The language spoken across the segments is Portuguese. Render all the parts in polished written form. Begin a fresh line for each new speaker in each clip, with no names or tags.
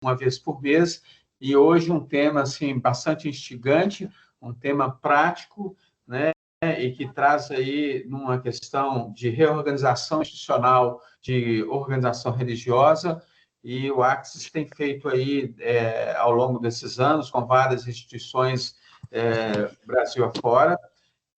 uma vez por mês, e hoje um tema assim, bastante instigante, um tema prático, né? E que traz aí uma questão de reorganização institucional, de organização religiosa, e o Axis tem feito aí, ao longo desses anos, com várias instituições, Brasil afora,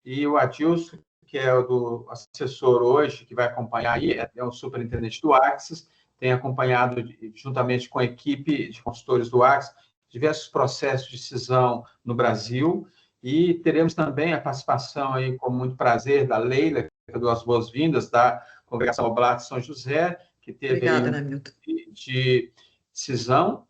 e o Adilson, que é o do assessor hoje, que vai acompanhar aí, é o superintendente do Axis, tem acompanhado, juntamente com a equipe de consultores do Axis, diversos processos de cisão no Brasil, e teremos também a participação aí, com muito prazer, da Leila, que deu as boas-vindas, da Congregação Oblato de São José, que teve
Obrigada,
aí
Namilton.
de cisão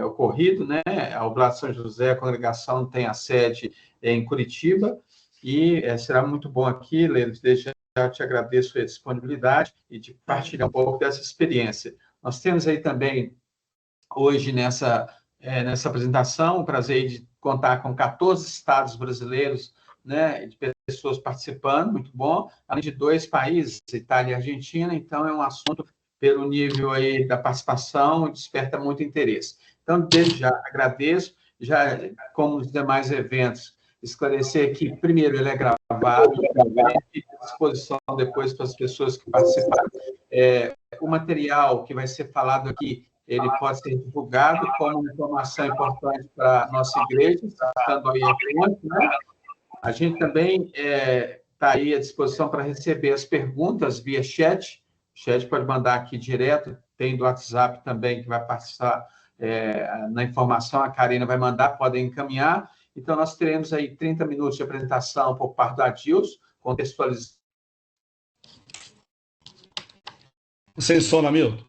ocorrido, né? A Oblato de São José, a congregação tem a sede em Curitiba, e será muito bom aqui, Leila, desde já te agradeço a disponibilidade e de partilhar um pouco dessa experiência. Nós temos aí também, hoje, nessa apresentação, o prazer de contar com 14 estados brasileiros, né, de pessoas participando, muito bom, além de 2 países, Itália e Argentina, então é um assunto, pelo nível aí da participação, desperta muito interesse. Então, desde já agradeço, já como os demais eventos, esclarecer que, primeiro, ele é gravado, e à disposição depois para as pessoas que participaram. O material que vai ser falado aqui, ele pode ser divulgado como informação importante para a nossa igreja, estando aí a fonte, né? A gente também está aí à disposição para receber as perguntas via chat. O chat pode mandar aqui direto, tem do WhatsApp também, que vai passar na informação, a Karina vai mandar, podem encaminhar. Então, nós teremos aí 30 minutos de apresentação por parte do Adilson, contextualizando.
Sem som, Namilton.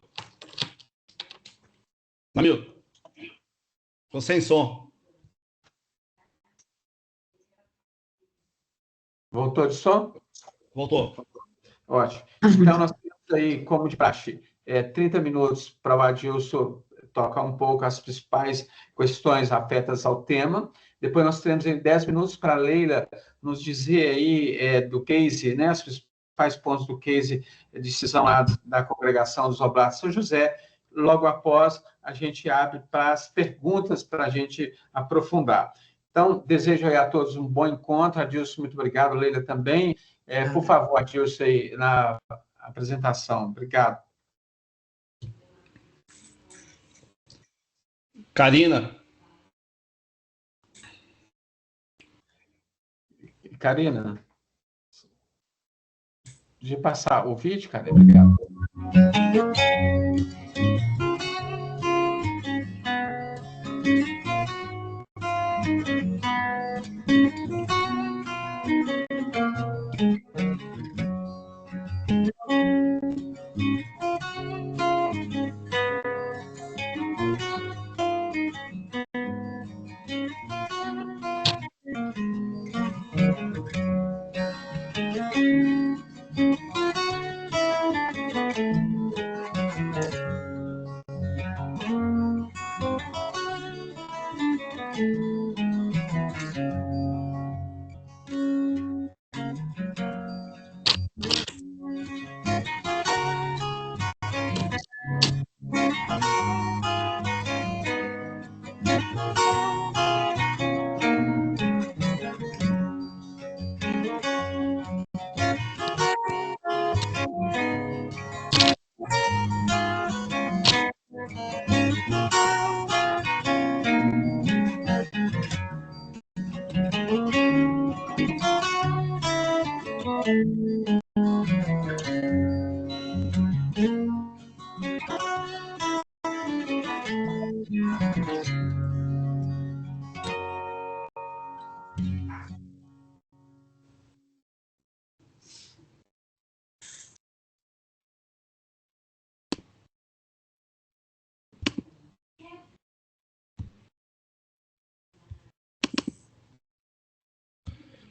Namilton. Estou sem som.
Voltou de som?
Voltou.
Ótimo. Então, nós temos aí, como de praxe, 30 minutos para o Adilson tocar um pouco as principais questões afetas ao tema. Depois nós teremos 10 minutos para a Leila nos dizer aí do case, né, os principais pontos do case de decisão da Congregação dos Oblatos de São José. Logo após, a gente abre para as perguntas para a gente aprofundar. Então, desejo aí a todos um bom encontro. Adilson, muito obrigado. Leila também. Por favor, Adilson, aí na apresentação. Obrigado.
Karina.
Karina, de passar o vídeo, Karina, obrigado.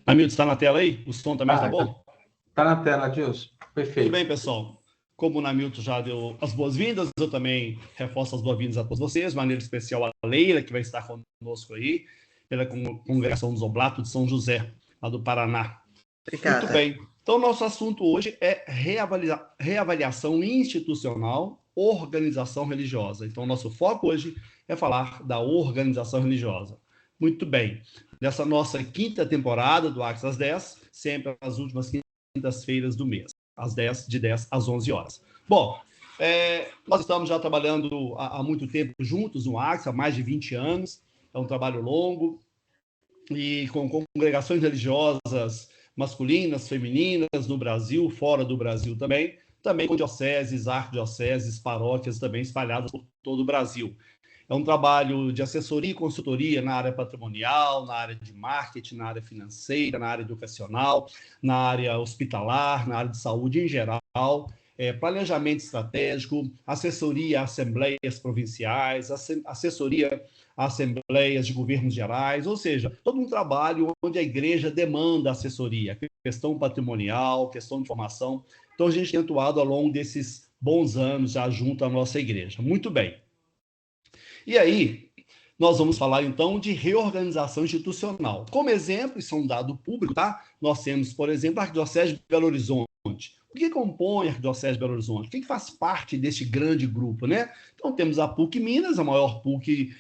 Namilton, está na tela aí? O som também está bom?
Está na tela, Adilson. Perfeito.
Muito bem, pessoal. Como o Namilton já deu as boas-vindas, eu também reforço as boas-vindas a todos vocês, de maneira especial a Leila, que vai estar conosco aí, pela Congregação dos Oblatos de São José, lá do Paraná.
Obrigada.
Muito bem. Então, nosso assunto hoje é reavaliação institucional organização religiosa. Então, nosso foco hoje é falar da organização religiosa. Muito bem. Nessa nossa quinta temporada do Acts às 10, sempre às últimas quintas-feiras do mês, de 10 às 11 horas. Bom, nós estamos já trabalhando há muito tempo juntos no Acts, há mais de 20 anos. É um trabalho longo, e com congregações religiosas masculinas, femininas, no Brasil, fora do Brasil também com dioceses, arquidioceses, paróquias também espalhadas por todo o Brasil. É um trabalho de assessoria e consultoria na área patrimonial, na área de marketing, na área financeira, na área educacional, na área hospitalar, na área de saúde em geral, planejamento estratégico, assessoria a assembleias provinciais, assessoria a assembleias de governos gerais, ou seja, todo um trabalho onde a igreja demanda assessoria, questão patrimonial, questão de formação. Então, a gente tem atuado ao longo desses bons anos já junto à nossa igreja. Muito bem. E aí, nós vamos falar, então, de reorganização institucional. Como exemplo, isso é um dado público, tá? Nós temos, por exemplo, a Arquidiocese de Belo Horizonte. O que compõe a Arquidiocese de Belo Horizonte? O que faz parte deste grande grupo, né? Então, temos a PUC Minas, a maior PUC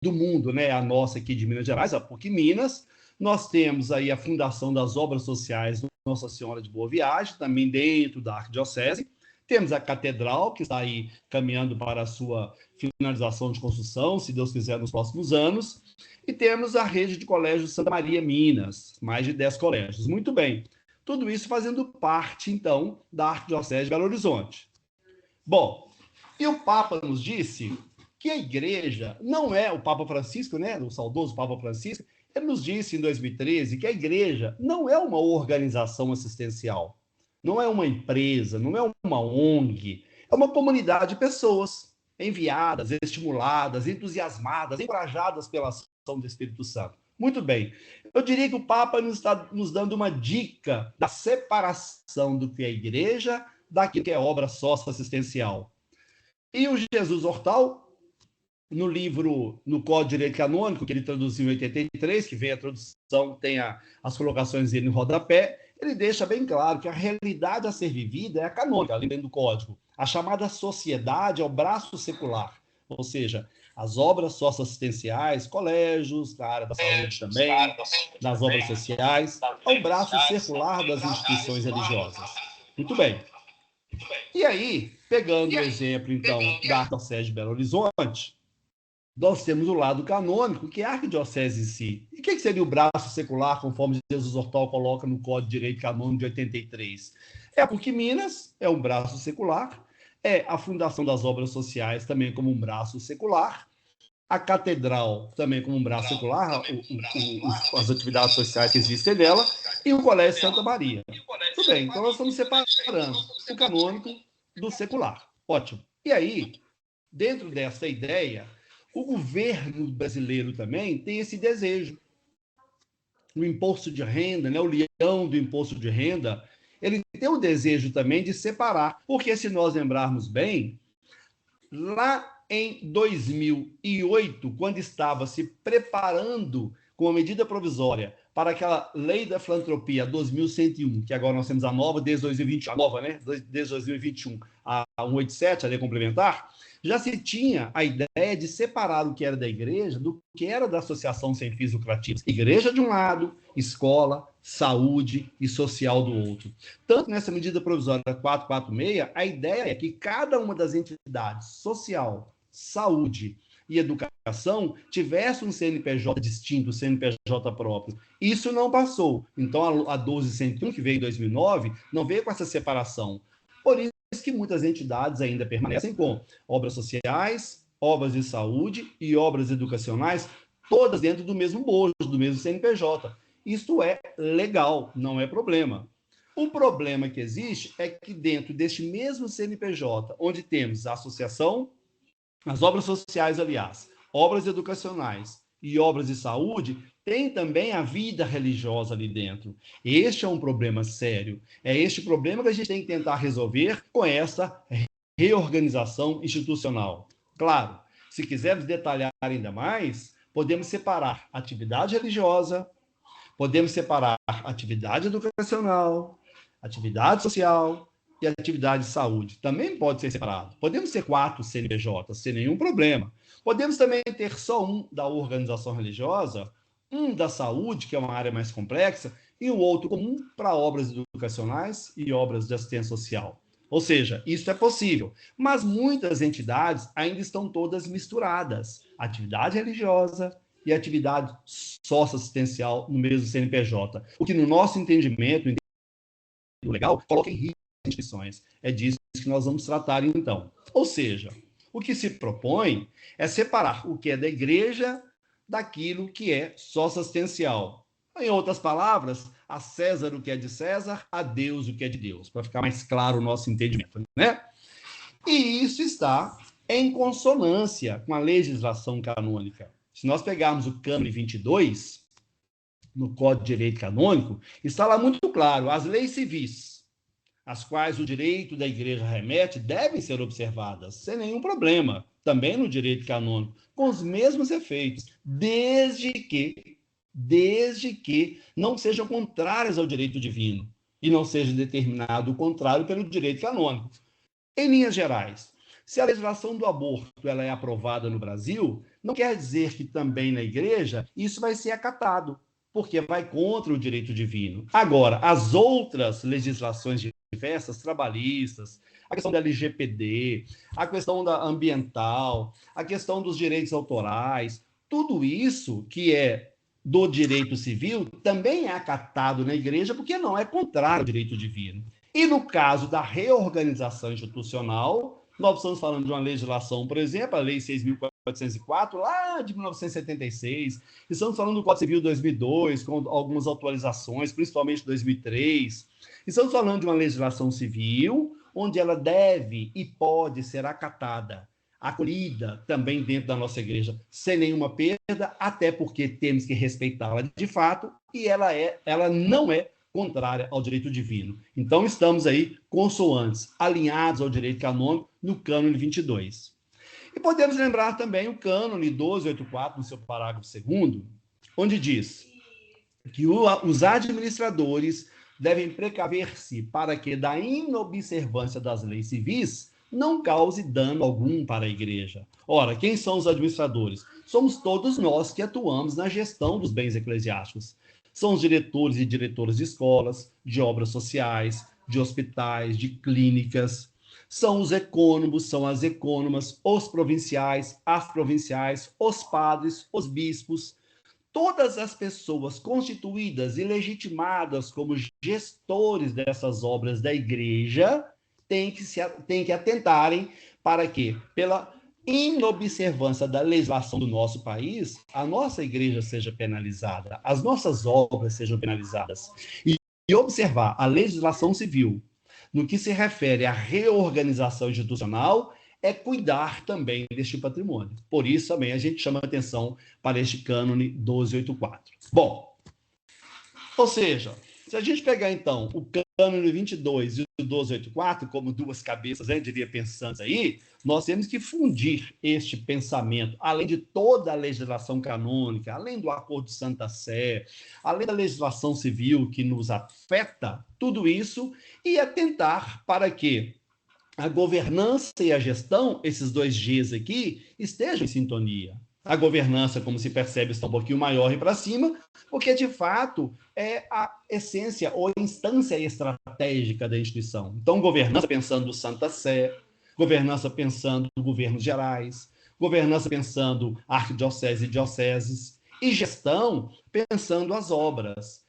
do mundo, né? A nossa aqui de Minas Gerais, a PUC Minas. Nós temos aí a Fundação das Obras Sociais Nossa Senhora de Boa Viagem, também dentro da Arquidiocese. Temos a Catedral, que está aí caminhando para a sua finalização de construção, se Deus quiser, nos próximos anos. E temos a rede de colégios Santa Maria Minas, mais de 10 colégios. Muito bem. Tudo isso fazendo parte, então, da Arquidiocese de Belo Horizonte. Bom, e o Papa nos disse que a igreja não é o Papa Francisco, né? O saudoso Papa Francisco, ele nos disse em 2013 que a igreja não é uma organização assistencial, não é uma empresa, não é uma ONG, é uma comunidade de pessoas enviadas, estimuladas, entusiasmadas, encorajadas pela ação do Espírito Santo. Muito bem. Eu diria que o Papa nos está nos dando uma dica da separação do que é igreja daquilo que é obra socioassistencial. E o Jesus Hortal, no livro, no Código de Direito Canônico, que ele traduziu em 83, que vem a tradução, tem as colocações dele no rodapé, ele deixa bem claro que a realidade a ser vivida é a canônica, além do Código. A chamada sociedade é o braço secular, ou seja, as obras socioassistenciais, colégios, na área da saúde também, das obras sociais, é o braço circular das instituições religiosas. Muito bem. E aí, pegando o exemplo, então, da Arquidiocese de Belo Horizonte, nós temos o lado canônico, que é a arquidiocese em si. E o que seria o braço secular, conforme Jesus Hortal coloca no Código de Direito Canônico de 83? É a PUC Minas, é um braço secular, é a Fundação das Obras Sociais também como um braço secular, a Catedral também como um braço secular, as atividades sociais que existem nela, e o Colégio Santa Maria. Tudo bem, então nós estamos separando o canônico do secular. Ótimo. E aí, dentro dessa ideia, o governo brasileiro também tem esse desejo. O imposto de renda, né, o leão do imposto de renda, ele tem o desejo também de separar. Porque, se nós lembrarmos bem, lá em 2008, quando estava se preparando com a medida provisória para aquela lei da filantropia 2101, que agora nós temos a nova desde 2021, a nova, né? Desde 2021, a 187, a lei complementar, já se tinha a ideia de separar o que era da igreja do que era da associação sem fins lucrativos. Igreja de um lado, escola, saúde e social do outro. Tanto nessa medida provisória 446, a ideia é que cada uma das entidades, social, saúde e educação, tivesse um CNPJ distinto, CNPJ próprio. Isso não passou. Então, a 12101, que veio em 2009, não veio com essa separação. Por isso que muitas entidades ainda permanecem com obras sociais, obras de saúde e obras educacionais, todas dentro do mesmo bojo, do mesmo CNPJ. Isto é legal, não é problema. O problema que existe é que dentro deste mesmo CNPJ, onde temos a associação, as obras sociais, aliás, obras educacionais e obras de saúde, tem também a vida religiosa ali dentro. Este é um problema sério. É este problema que a gente tem que tentar resolver com essa reorganização institucional. Claro, se quisermos detalhar ainda mais, podemos separar atividade religiosa, podemos separar atividade educacional, atividade social, e atividade de saúde. Também pode ser separado. Podemos ter 4 CNPJs, sem nenhum problema. Podemos também ter só um da organização religiosa, um da saúde, que é uma área mais complexa, e o outro comum para obras educacionais e obras de assistência social. Ou seja, isso é possível, mas muitas entidades ainda estão todas misturadas. Atividade religiosa e atividade socioassistencial no mesmo CNPJ. O que, no nosso entendimento legal, coloca em risco as instituições. É disso que nós vamos tratar, então. Ou seja, o que se propõe é separar o que é da igreja daquilo que é socioassistencial. Em outras palavras, a César o que é de César, a Deus o que é de Deus, para ficar mais claro o nosso entendimento, né? E isso está em consonância com a legislação canônica. Se nós pegarmos o cânone 22, no Código de Direito Canônico, está lá muito claro, as leis civis, às quais o direito da igreja remete, devem ser observadas, sem nenhum problema, também no direito canônico, com os mesmos efeitos, desde que não sejam contrárias ao direito divino e não seja determinado o contrário pelo direito canônico. Em linhas gerais, se a legislação do aborto ela é aprovada no Brasil, não quer dizer que também na igreja isso vai ser acatado, porque vai contra o direito divino. Agora, as outras legislações diversas, trabalhistas, a questão da LGPD, a questão da ambiental, a questão dos direitos autorais, tudo isso que é do direito civil também é acatado na igreja porque não é contrário ao direito divino. E no caso da reorganização institucional, nós estamos falando de uma legislação, por exemplo, a Lei 6.404, lá de 1976, estamos falando do Código Civil de 2002, com algumas atualizações, principalmente 2003. Estamos falando de uma legislação civil, onde ela deve e pode ser acatada, acolhida também dentro da nossa igreja, sem nenhuma perda, até porque temos que respeitá-la de fato, e ela não é contrária ao direito divino. Então, estamos aí consoantes, alinhados ao direito canônico no cânone 22. E podemos lembrar também o cânone 1284, no seu parágrafo 2º, onde diz que os administradores devem precaver-se para que, da inobservância das leis civis, não cause dano algum para a igreja. Ora, quem são os administradores? Somos todos nós que atuamos na gestão dos bens eclesiásticos. São os diretores e diretoras de escolas, de obras sociais, de hospitais, de clínicas. São os ecônomos, são as ecônomas, os provinciais, as provinciais, os padres, os bispos. Todas as pessoas constituídas e legitimadas como gestores dessas obras da igreja têm que atentarem para que, pela inobservância da legislação do nosso país, a nossa igreja seja penalizada, as nossas obras sejam penalizadas. E observar a legislação civil no que se refere à reorganização institucional é cuidar também deste patrimônio. Por isso, também, a gente chama atenção para este cânone 1284. Bom, ou seja, se a gente pegar, então, o cânone 22 e o 1284 como duas cabeças, diria, pensantes aí, nós temos que fundir este pensamento, além de toda a legislação canônica, além do Acordo de Santa Sé, além da legislação civil que nos afeta, tudo isso, e atentar para que a governança e a gestão, esses dois Gs aqui, estejam em sintonia. A governança, como se percebe, está um pouquinho maior e para cima, porque, de fato, é a essência ou a instância estratégica da instituição. Então, governança pensando no Santa Sé, governança pensando nos governos gerais, governança pensando arquidiocese e dioceses, e gestão pensando as obras.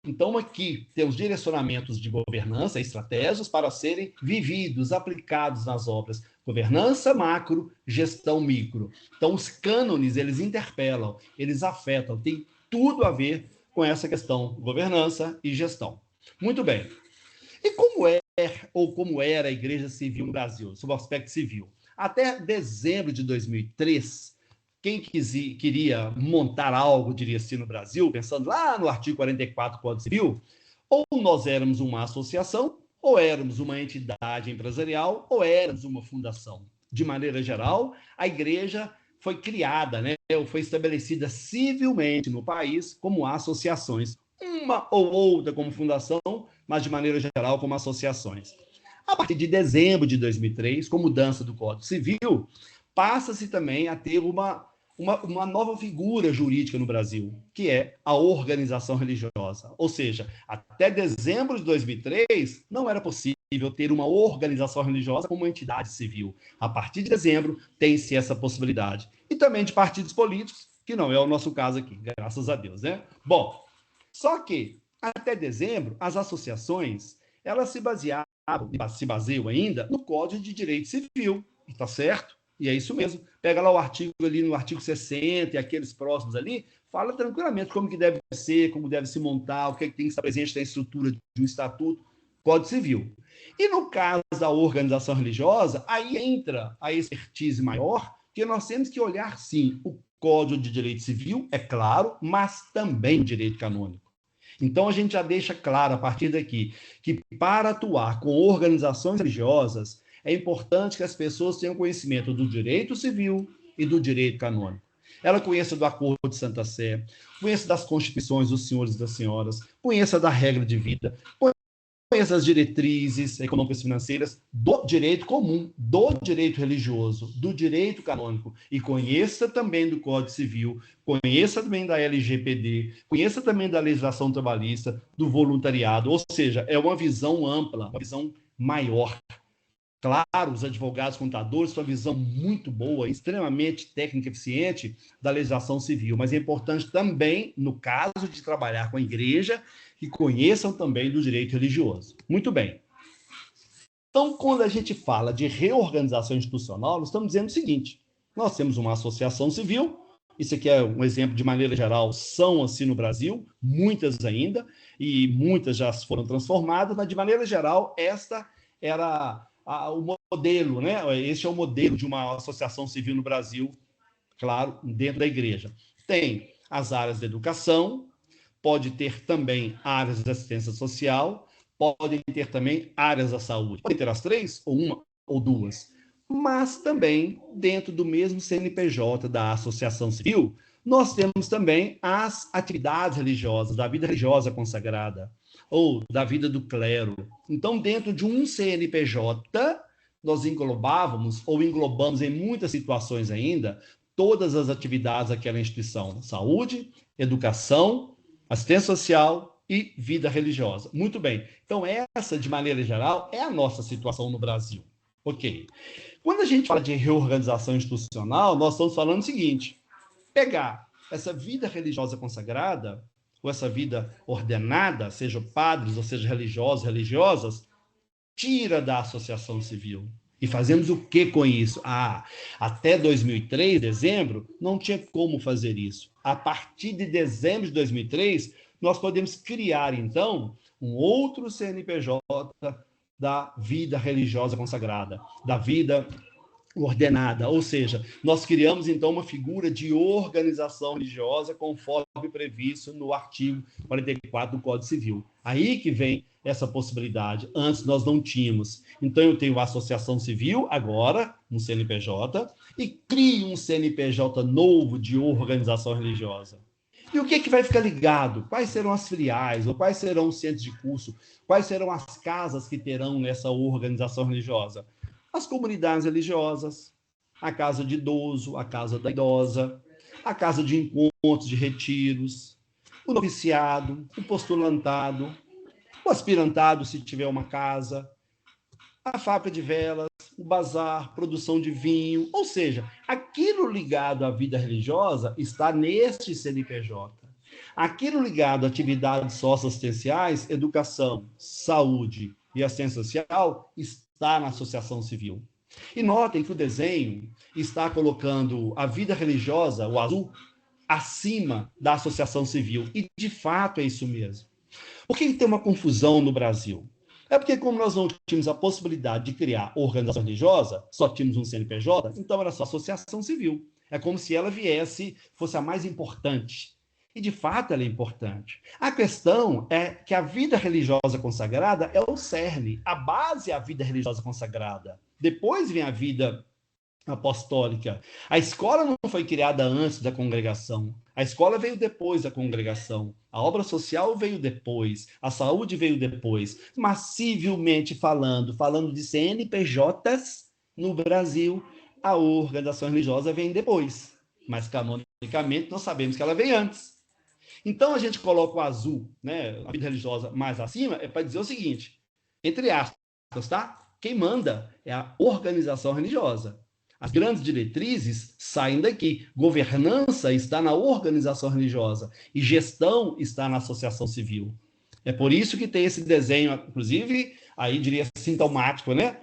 Então, aqui temos direcionamentos de governança, estratégias para serem vividos, aplicados nas obras. Governança macro, gestão micro. Então, os cânones, eles interpelam, eles afetam, tem tudo a ver com essa questão, governança e gestão. Muito bem. E como é, ou como era a Igreja Civil no Brasil, sob o aspecto civil? Até dezembro de 2003, quem queria montar algo, diria-se, no Brasil, pensando lá no artigo 44 do Código Civil, ou nós éramos uma associação, ou éramos uma entidade empresarial, ou éramos uma fundação. De maneira geral, a igreja foi criada, ou foi estabelecida civilmente no país como associações. Uma ou outra como fundação, mas de maneira geral como associações. A partir de dezembro de 2003, com mudança do Código Civil, passa-se também a ter uma nova figura jurídica no Brasil, que é a organização religiosa. Ou seja, até dezembro de 2003, não era possível ter uma organização religiosa como uma entidade civil. A partir de dezembro, tem-se essa possibilidade. E também de partidos políticos, que não é o nosso caso aqui, graças a Deus, né? Bom, só que até dezembro, as associações, elas se baseiam ainda no Código de Direito Civil, está certo? E é isso mesmo. Pega lá o artigo ali no artigo 60 e aqueles próximos ali, fala tranquilamente como que deve ser, como deve se montar, o que, é que tem que estar presente na estrutura de um estatuto, Código Civil. E no caso da organização religiosa, aí entra a expertise maior, que nós temos que olhar, sim, o Código de Direito Civil, é claro, mas também o direito canônico. Então, a gente já deixa claro, a partir daqui, que para atuar com organizações religiosas, é importante que as pessoas tenham conhecimento do direito civil e do direito canônico. Ela conheça do Acordo de Santa Sé, conheça das constituições dos senhores e das senhoras, conheça da regra de vida, conheça as diretrizes econômicas e financeiras do direito comum, do direito religioso, do direito canônico, e conheça também do Código Civil, conheça também da LGPD, conheça também da legislação trabalhista, do voluntariado, ou seja, é uma visão ampla, uma visão maior. Claro, os advogados contadores têm uma visão muito boa, extremamente técnica e eficiente da legislação civil, mas é importante também, no caso de trabalhar com a igreja, que conheçam também do direito religioso. Muito bem. Então, quando a gente fala de reorganização institucional, nós estamos dizendo o seguinte: nós temos uma associação civil, isso aqui é um exemplo de maneira geral, são assim no Brasil, muitas ainda, e muitas já foram transformadas, mas de maneira geral, esta era o modelo, né? Este é o modelo de uma associação civil no Brasil, claro, dentro da igreja. Tem as áreas da educação, pode ter também áreas de assistência social, podem ter também áreas da saúde. Podem ter as três, ou uma, ou duas. Mas também, dentro do mesmo CNPJ da associação civil, nós temos também as atividades religiosas, da vida religiosa consagrada, ou da vida do clero. Então, dentro de um CNPJ, nós englobávamos, ou englobamos em muitas situações ainda, todas as atividades daquela instituição: saúde, educação, assistência social e vida religiosa. Muito bem. Então, essa, de maneira geral, é a nossa situação no Brasil. Ok. Quando a gente fala de reorganização institucional, nós estamos falando o seguinte: pegar essa vida religiosa consagrada, ou essa vida ordenada, seja padres, ou seja religiosos, religiosas, tira da associação civil. E fazemos o que com isso? Até 2003, dezembro, não tinha como fazer isso. A partir de dezembro de 2003, nós podemos criar, então, um outro CNPJ da vida religiosa consagrada, da vida ordenada, ou seja, nós criamos então uma figura de organização religiosa conforme previsto no artigo 44 do Código Civil. Aí que vem essa possibilidade. Antes nós não tínhamos. Então eu tenho a associação civil agora, um CNPJ, e crio um CNPJ novo de organização religiosa. E o que vai ficar ligado? Quais serão as filiais, ou quais serão os centros de curso? Quais serão as casas que terão nessa organização religiosa? As comunidades religiosas, a casa de idoso, a casa da idosa, a casa de encontros, de retiros, o noviciado, o postulantado, o aspirantado, se tiver uma casa, a fábrica de velas, o bazar, produção de vinho, ou seja, aquilo ligado à vida religiosa está neste CNPJ. Aquilo ligado a atividades socioassistenciais, educação, saúde e assistência social, está na associação civil. E notem que o desenho está colocando a vida religiosa, o azul, acima da associação civil. E, de fato, é isso mesmo. Por que tem uma confusão no Brasil? É porque, como nós não tínhamos a possibilidade de criar organização religiosa, só tínhamos um CNPJ, então era só associação civil. É como se ela fosse a mais importante. E, de fato, ela é importante. A questão é que a vida religiosa consagrada é o cerne. A base é a vida religiosa consagrada. Depois vem a vida apostólica. A escola não foi criada antes da congregação. A escola veio depois da congregação. A obra social veio depois. A saúde veio depois. Mas, civilmente falando de CNPJs no Brasil, a organização religiosa vem depois. Mas, canonicamente, nós sabemos que ela vem antes. Então, a gente coloca o azul, né, a vida religiosa mais acima, é para dizer o seguinte, entre aspas, tá? Quem manda é a organização religiosa. As grandes diretrizes saem daqui. Governança está na organização religiosa e gestão está na associação civil. É por isso que tem esse desenho, inclusive, aí diria sintomático, né?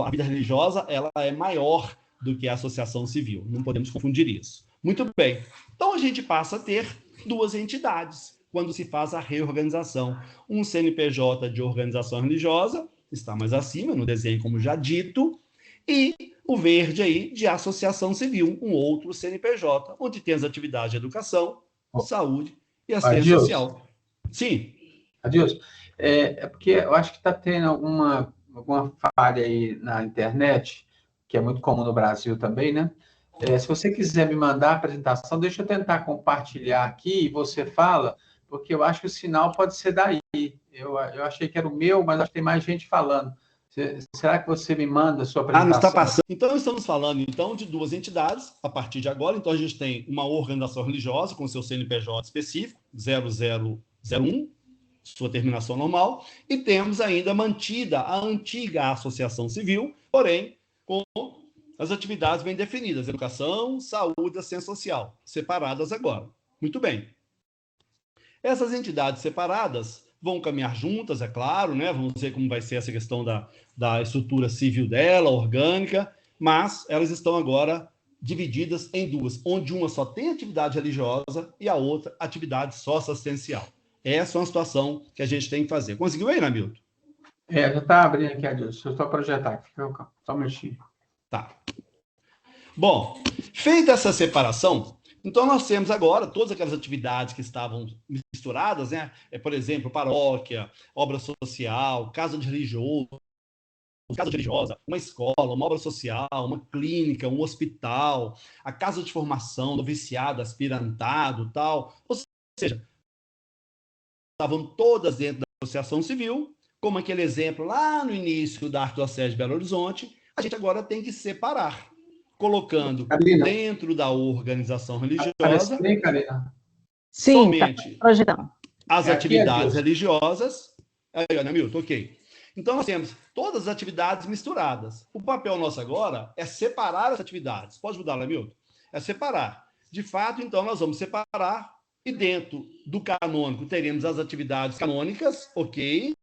A vida religiosa ela é maior do que a associação civil. Não podemos confundir isso. Muito bem. Então a gente passa a ter duas entidades quando se faz a reorganização. Um CNPJ de organização religiosa, está mais acima, no desenho, como já dito, e o verde aí de associação civil, um outro CNPJ, onde tem as atividades de educação, saúde e assistência social. Sim.
Adilson, é porque eu acho que está tendo alguma falha aí na internet, que é muito comum no Brasil também, né? Se você quiser me mandar a apresentação, deixa eu tentar compartilhar aqui e você fala, porque eu acho que o sinal pode ser daí. Eu achei que era o meu, mas acho que tem mais gente falando. Será que você me manda a sua
Não está
apresentação?
passando. Então, estamos falando então de duas entidades a partir de agora. Então, a gente tem uma organização religiosa com seu CNPJ específico, 0001, sua terminação normal, e temos ainda mantida a antiga associação civil, porém, com as atividades bem definidas, educação, saúde e assistência social, separadas agora. Muito bem. Essas entidades separadas vão caminhar juntas, é claro, né? Vamos ver como vai ser essa questão da estrutura civil dela, orgânica, mas elas estão agora divididas em duas, onde uma só tem atividade religiosa e a outra atividade socioassistencial. Essa é uma situação que a gente tem que fazer. Conseguiu aí, Namilton?
Já está abrindo aqui, Adilson. Deixa eu só projetar aqui. Só um minutinho.
Tá. Bom, feita essa separação, então nós temos agora todas aquelas atividades que estavam misturadas, né? Por exemplo, paróquia, obra social, casa de religioso, casa religiosa, uma escola, uma obra social, uma clínica, um hospital, a casa de formação, noviciado, aspirantado, tal. Ou seja, estavam todas dentro da associação civil, como aquele exemplo lá no início da Arquidiocese de Belo Horizonte, a gente agora tem que separar, colocando dentro da organização religiosa
Sim,
somente as atividades religiosas. Aí, Ana Milton, ok. Então, nós temos todas as atividades misturadas. O papel nosso agora é separar as atividades. Pode mudar, Ana Milton? É separar. De fato, então, nós vamos separar e dentro do canônico teremos as atividades canônicas, ok?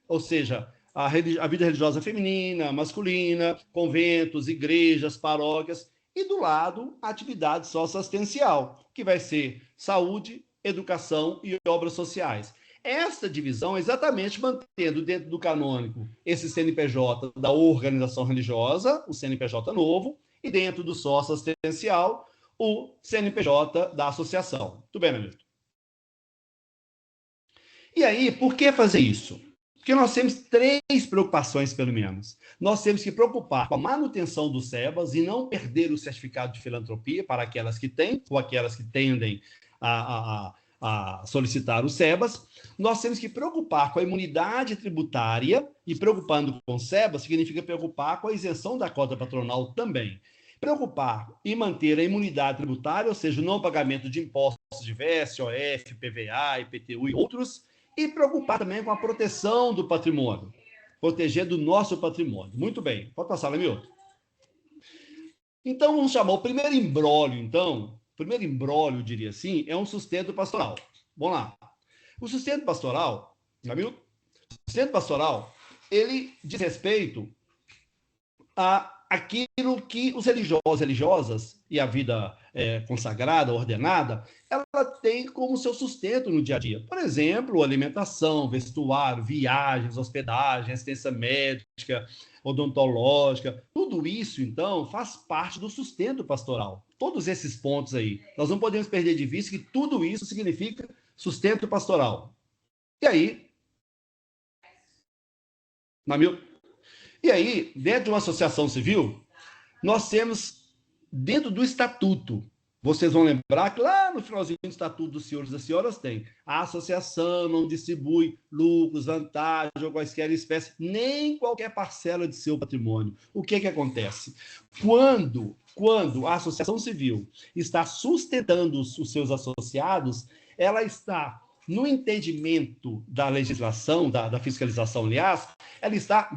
Ou seja, a vida religiosa feminina, masculina, conventos, igrejas, paróquias, e do lado, a atividade socioassistencial, que vai ser saúde, educação e obras sociais. Esta divisão é exatamente mantendo dentro do canônico esse CNPJ da organização religiosa, o CNPJ novo, e dentro do socioassistencial, o CNPJ da associação. Tudo bem, Hamilton? E aí, por que fazer isso? Porque nós temos três preocupações, pelo menos. Nós temos que preocupar com a manutenção dos SEBAS e não perder o certificado de filantropia para aquelas que têm ou aquelas que tendem a solicitar os SEBAS. Nós temos que preocupar com a imunidade tributária, e preocupando com o SEBAS significa preocupar com a isenção da cota patronal também. Preocupar e manter a imunidade tributária, ou seja, o não pagamento de impostos de VS, OF, PVA, IPTU e outros, e preocupar também com a proteção do patrimônio, proteger do nosso patrimônio. Muito bem, pode passar, Lemilton. Então, vamos chamar o primeiro imbróglio, então, o primeiro imbróglio, diria assim, é um sustento pastoral. Vamos lá. O sustento pastoral, Lemilton, o sustento pastoral, ele diz respeito a aquilo que os religiosos, religiosas e a vida consagrada, ordenada, ela tem como seu sustento no dia a dia. Por exemplo, alimentação, vestuário, viagens, hospedagem, assistência médica, odontológica, tudo isso, então, faz parte do sustento pastoral. Todos esses pontos aí. Nós não podemos perder de vista que tudo isso significa sustento pastoral. E aí, E aí, dentro de uma associação civil, nós temos, dentro do estatuto, vocês vão lembrar que lá no finalzinho do estatuto dos senhores e das senhoras tem: a associação não distribui lucros, vantagens ou quaisquer espécies, nem qualquer parcela de seu patrimônio. O que acontece? Quando a associação civil está sustentando os seus associados, ela está, no entendimento da legislação, da fiscalização, aliás, ela está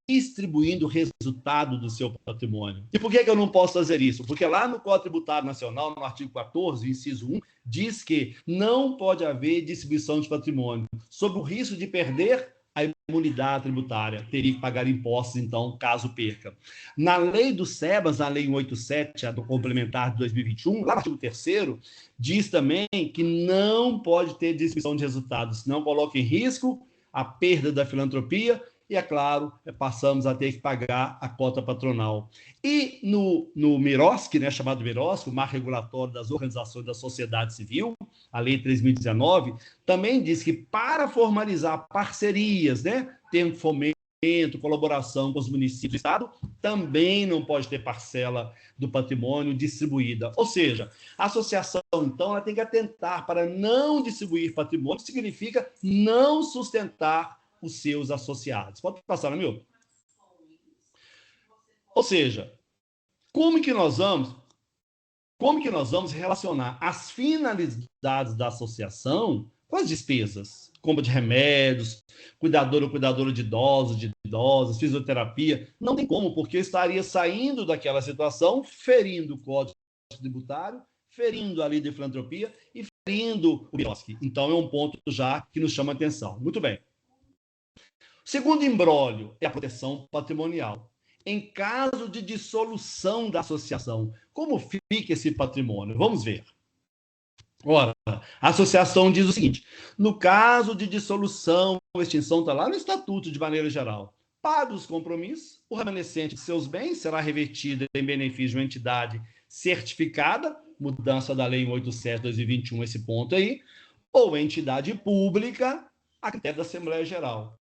distribuindo o resultado do seu patrimônio. E por que eu não posso fazer isso? Porque lá no Código Tributário Nacional, no artigo 14, inciso 1, diz que não pode haver distribuição de patrimônio, sob o risco de perder a imunidade tributária. Teria que pagar impostos, então, caso perca. Na lei do SEBAS, na lei 187, a do complementar de 2021, lá no artigo 3º, diz também que não pode ter distribuição de resultados, senão coloca em risco a perda da filantropia e, é claro, passamos a ter que pagar a cota patronal. E no MIROSC, né, chamado MIROSC, o Marco Regulatório das Organizações da Sociedade Civil, a Lei 3.019, também diz que para formalizar parcerias, né, ter fomento, colaboração com os municípios do Estado, também não pode ter parcela do patrimônio distribuída. Ou seja, a associação, então, ela tem que atentar para não distribuir patrimônio, que significa não sustentar os seus associados. Pode passar, Milton? Ou seja, como que nós vamos relacionar as finalidades da associação com as despesas? Compra de remédios, cuidador ou cuidadora de idosas, fisioterapia. Não tem como, porque eu estaria saindo daquela situação, ferindo o Código Tributário, ferindo a lei de filantropia e ferindo o BIOSC. Então, é um ponto já que nos chama a atenção. Muito bem. O segundo imbróglio é a proteção patrimonial. Em caso de dissolução da associação, como fica esse patrimônio? Vamos ver. Ora, a associação diz o seguinte: no caso de dissolução ou extinção, está lá no estatuto de maneira geral, paga os compromissos, o remanescente de seus bens será revertido em benefício de uma entidade certificada, mudança da lei 187/2021, esse ponto aí, ou entidade pública, a critério da Assembleia Geral.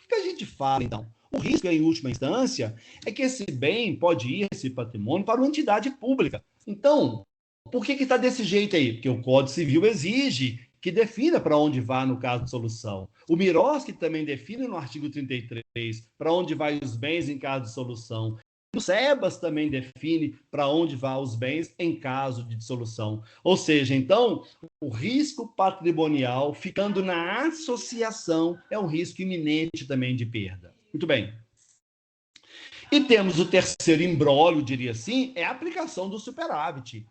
O que a gente fala, então? O risco, em última instância, é que esse bem pode ir, esse patrimônio, para uma entidade pública. Então, por que está desse jeito aí? Porque o Código Civil exige que defina para onde vai no caso de solução. O MIROSC também define no artigo 33 para onde vai os bens em caso de solução. O SEBAS também define para onde vão os bens em caso de dissolução. Ou seja, então, o risco patrimonial ficando na associação é um risco iminente também de perda. Muito bem. E temos o terceiro imbróglio, diria assim, é a aplicação do superávit.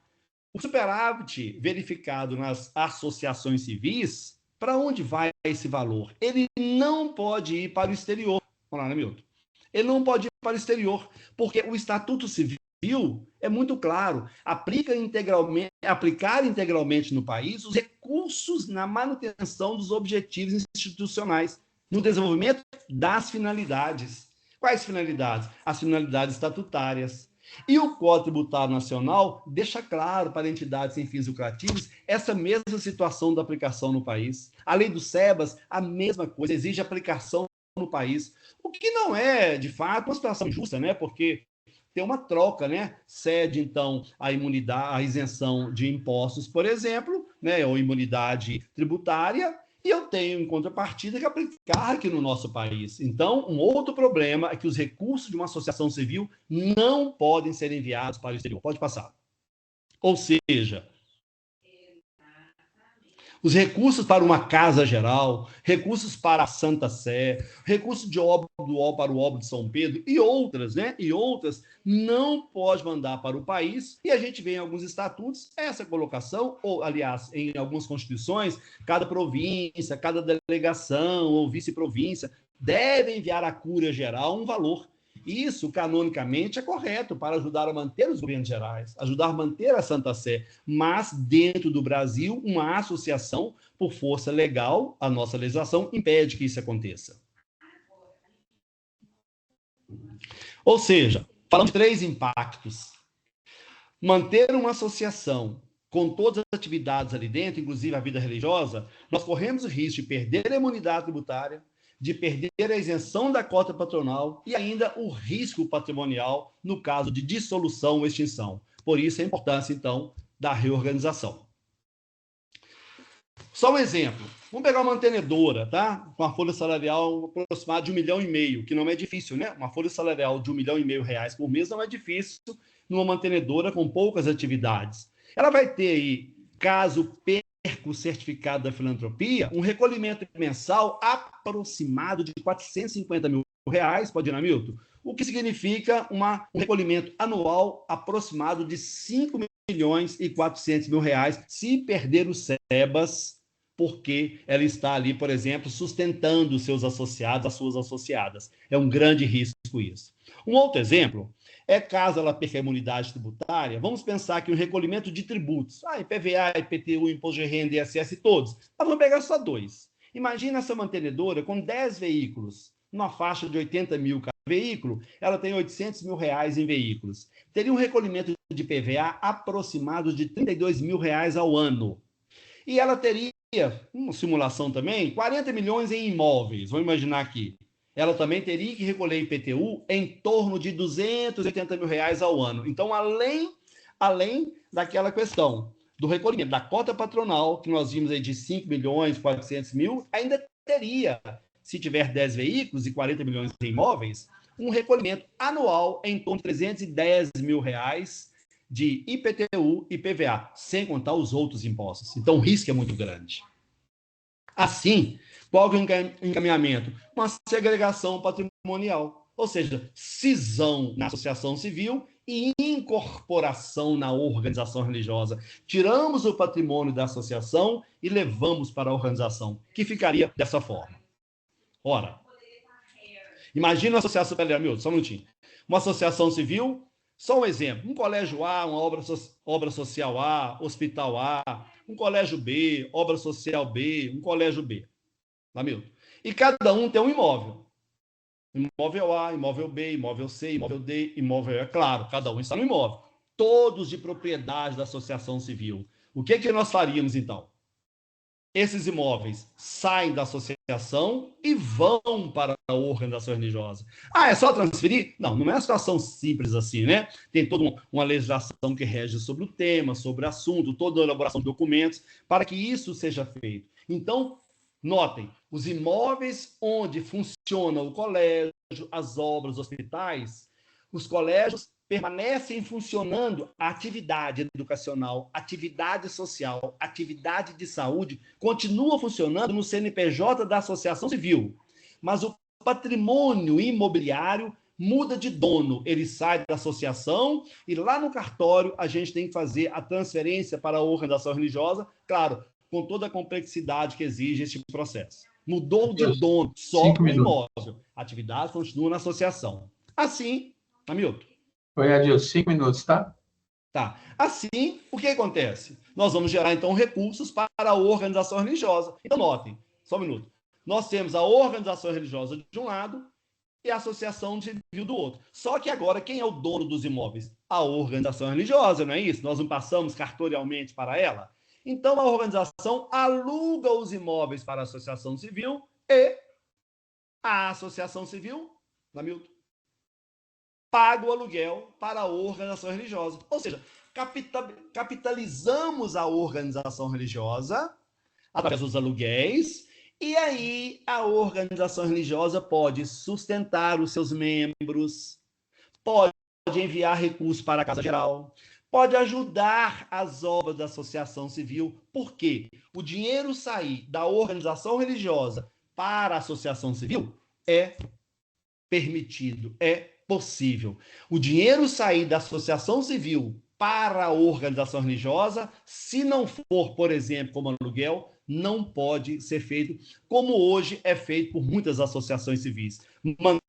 O superávit verificado nas associações civis, para onde vai esse valor? Ele não pode ir para o exterior. Vamos lá, né, Milton? Ele não pode ir para o exterior, porque o Estatuto Civil é muito claro, aplicar integralmente no país os recursos na manutenção dos objetivos institucionais, no desenvolvimento das finalidades. Quais finalidades? As finalidades estatutárias. E o Código Tributário Nacional deixa claro para entidades sem fins lucrativos essa mesma situação da aplicação no país. A lei do SEBAS, a mesma coisa, exige aplicação no país, o que não é, de fato, uma situação justa, né? Porque tem uma troca, né? Cede, então, a imunidade, a isenção de impostos, por exemplo, né? Ou imunidade tributária, e eu tenho, em contrapartida, que aplicar aqui no nosso país. Então, um outro problema é que os recursos de uma associação civil não podem ser enviados para o exterior. Pode passar. Ou seja, os recursos para uma casa geral, recursos para a Santa Sé, recursos de obra para o Obra de São Pedro e outras, né? E outras não pode mandar para o país. E a gente vê em alguns estatutos essa colocação, ou, aliás, em algumas constituições, cada província, cada delegação ou vice-província deve enviar à Cúria Geral um valor. Isso, canonicamente, é correto para ajudar a manter os governos gerais, ajudar a manter a Santa Sé, mas dentro do Brasil, uma associação, por força legal, a nossa legislação impede que isso aconteça. Ou seja, falando de 3 impactos. Manter uma associação com todas as atividades ali dentro, inclusive a vida religiosa, nós corremos o risco de perder a imunidade tributária, de perder a isenção da cota patronal e ainda o risco patrimonial no caso de dissolução ou extinção. Por isso a importância, então, da reorganização. Só um exemplo. Vamos pegar uma mantenedora, tá? Com uma folha salarial aproximada de R$1,5 milhão, que não é difícil, né? Uma folha salarial de R$1,5 milhão por mês não é difícil numa mantenedora com poucas atividades. Ela vai ter aí, caso perca o certificado da filantropia, um recolhimento mensal aproximado de R$450 mil, pode ir, Hamilton? O que significa um recolhimento anual aproximado de R$5,4 milhões se perder o SEBAS, porque ela está ali, por exemplo, sustentando os seus associados, as suas associadas. É um grande risco isso. Um outro exemplo é caso ela perca a imunidade tributária, vamos pensar que o recolhimento de tributos, IPVA, IPTU, Imposto de Renda, ISS, todos, mas vamos pegar só 2. Imagina essa mantenedora com 10 veículos, numa faixa de 80 mil cada veículo, ela tem R$800 mil em veículos. Teria um recolhimento de PVA aproximado de R$32 mil ao ano. E ela teria, uma simulação também, 40 milhões em imóveis. Vamos imaginar aqui. Ela também teria que recolher IPTU em torno de R$280 mil ao ano. Então, além daquela questão do recolhimento da cota patronal, que nós vimos aí de 5.400 mil, ainda teria, se tiver 10 veículos e 40 milhões em imóveis, um recolhimento anual em torno de R$310 mil de IPTU e PVA, sem contar os outros impostos. Então, o risco é muito grande. Assim, qual é o encaminhamento? Uma segregação patrimonial, ou seja, cisão na associação civil e incorporação na organização religiosa. Tiramos o patrimônio da associação e levamos para a organização, que ficaria dessa forma. Ora, imagina uma associação, Hamilton, só um minutinho. Uma associação civil, só um exemplo, um colégio A, uma obra social A, hospital A, um colégio B, obra social B, um colégio B. Hamilton. E cada um tem um imóvel. Imóvel A, imóvel B, imóvel C, imóvel D, imóvel E. Claro, cada um está no imóvel. Todos de propriedade da associação civil. O que nós faríamos, então? Esses imóveis saem da associação e vão para a organização religiosa. É só transferir? Não, não é uma situação simples assim, né? Tem toda uma legislação que rege sobre o tema, sobre o assunto, toda a elaboração de documentos, para que isso seja feito. Então, notem, os imóveis onde funciona o colégio, as obras, os hospitais, os colégios permanecem funcionando, a atividade educacional, atividade social, atividade de saúde, continua funcionando no CNPJ da Associação Civil. Mas o patrimônio imobiliário muda de dono, ele sai da associação e lá no cartório a gente tem que fazer a transferência para a organização religiosa, claro, com toda a complexidade que exige este processo. Mudou de dono, só o imóvel. A atividade continua na associação. Assim, Hamilton.
Oi, Adilson, 5 minutos, tá?
Tá. Assim, o que acontece? Nós vamos gerar, então, recursos para a organização religiosa. Então, notem, só um minuto. Nós temos a organização religiosa de um lado e a associação civil do outro. Só que agora, quem é o dono dos imóveis? A organização religiosa, não é isso? Nós não passamos cartorialmente para ela? Então, a organização aluga os imóveis para a associação civil e a associação civil, Hamilton, paga o aluguel para a organização religiosa. Ou seja, capitalizamos a organização religiosa através dos aluguéis, e aí a organização religiosa pode sustentar os seus membros, pode enviar recursos para a Casa Geral, pode ajudar as obras da associação civil, porque o dinheiro sair da organização religiosa para a associação civil é permitido, é possível. O dinheiro sair da associação civil para a organização religiosa, se não for, por exemplo, como aluguel, não pode ser feito como hoje é feito por muitas associações civis.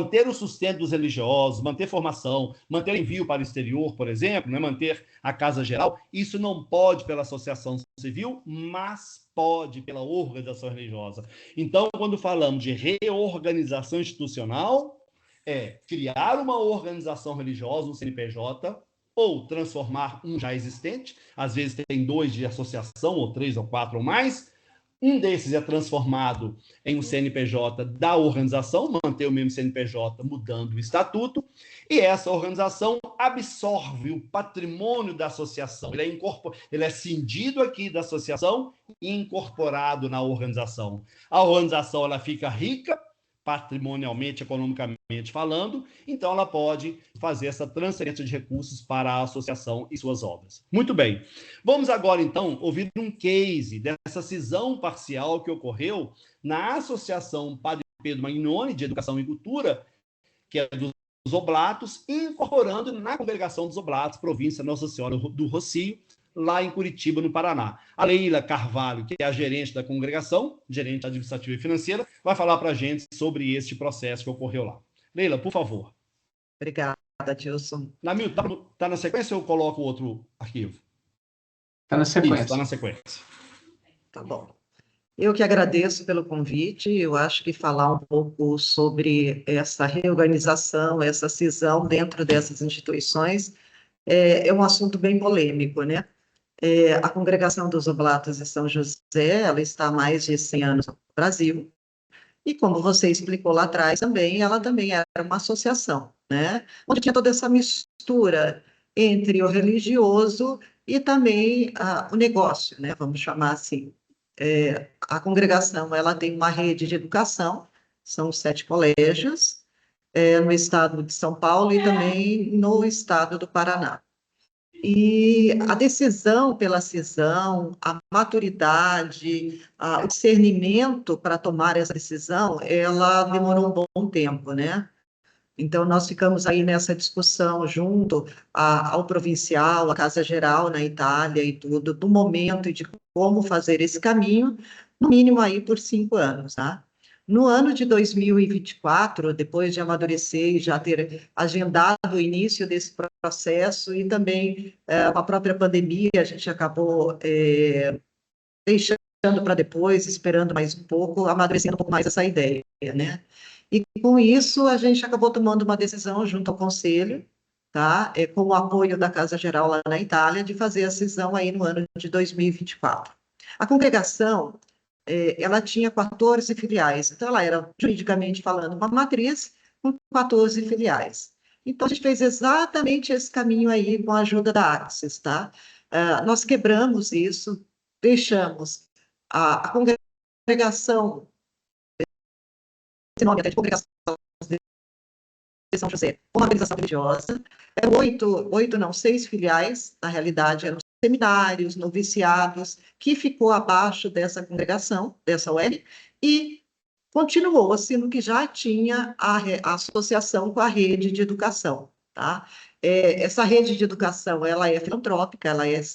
Manter o sustento dos religiosos, manter formação, manter envio para o exterior, por exemplo, né, manter a Casa Geral, isso não pode pela associação civil, mas pode pela organização religiosa. Então, quando falamos de reorganização institucional, é criar uma organização religiosa, um CNPJ, ou transformar um já existente, às vezes tem 2 de associação, ou 3, ou 4, ou mais, Um desses é transformado em um CNPJ da organização, manter o mesmo CNPJ, mudando o estatuto, e essa organização absorve o patrimônio da associação. Ele é cindido aqui da associação e incorporado na organização. A organização ela fica rica, patrimonialmente, economicamente falando, então ela pode fazer essa transferência de recursos para a associação e suas obras. Muito bem. Vamos agora, então, ouvir um case dessa cisão parcial que ocorreu na Associação Padre Pedro Magnoni, de Educação e Cultura, que é dos Oblatos, incorporando na Congregação dos Oblatos, província Nossa Senhora do Rocio, lá em Curitiba, no Paraná. A Leila Carvalho, que é a gerente da congregação, gerente administrativa e financeira, vai falar para a gente sobre este processo que ocorreu lá. Leila, por favor.
Obrigada, Dilson.
Namilton, está na sequência ou eu coloco outro arquivo?
Está na sequência.
Está na sequência.
Tá bom. Eu que agradeço pelo convite. Eu acho que falar um pouco sobre essa reorganização, essa cisão dentro dessas instituições é um assunto bem polêmico, né? A Congregação dos Oblatos de São José, ela está há mais de 100 anos no Brasil, e como você explicou lá atrás também, ela também era uma associação, né? Onde tinha toda essa mistura entre o religioso e também o negócio, né? Vamos chamar assim. A congregação, ela tem uma rede de educação, são 7 colégios, no estado de São Paulo e também no estado do Paraná. E a decisão pela cisão, a maturidade, o discernimento para tomar essa decisão, ela demorou um bom tempo, né? Então, nós ficamos aí nessa discussão junto ao provincial, à Casa Geral na Itália e tudo, do momento e de como fazer esse caminho, no mínimo aí por 5 anos, tá? No ano de 2024, depois de amadurecer e já ter agendado o início desse processo e também com a própria pandemia, a gente acabou deixando para depois, esperando mais um pouco, amadurecendo um pouco mais essa ideia, né? E com isso a gente acabou tomando uma decisão junto ao Conselho, tá? Com o apoio da Casa Geral lá na Itália, de fazer a cisão aí no ano de 2024. A congregação, ela tinha 14 filiais, então ela era, juridicamente falando, uma matriz com 14 filiais. Então, a gente fez exatamente esse caminho aí com a ajuda da Axis, tá? Nós quebramos isso, deixamos a congregação, esse nome até de Congregação de São José, uma organização religiosa, eram 6 filiais, na realidade eram seminários, noviciados, que ficou abaixo dessa congregação, dessa UR, e continuou-se no que já tinha a associação com a rede de educação, tá? Essa rede de educação, ela é filantrópica,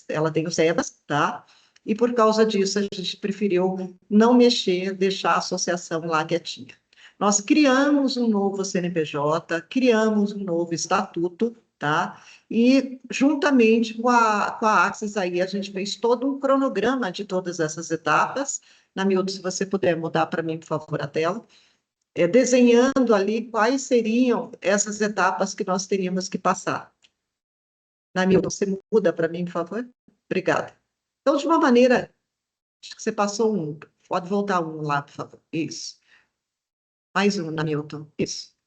ela tem o SEBAS, tá? E por causa disso, a gente preferiu não mexer, deixar a associação lá quietinha. Nós criamos um novo CNPJ, criamos um novo estatuto, tá? E, juntamente com a Axis, aí, a gente fez todo um cronograma de todas essas etapas. Namilton, se você puder mudar para mim, por favor, a tela. Desenhando ali quais seriam essas etapas que nós teríamos que passar. Namilton, você muda para mim, por favor? Obrigada. Então, de uma maneira, acho que você passou um. Pode voltar um lá, por favor. Isso. Mais um, Namilton. Isso.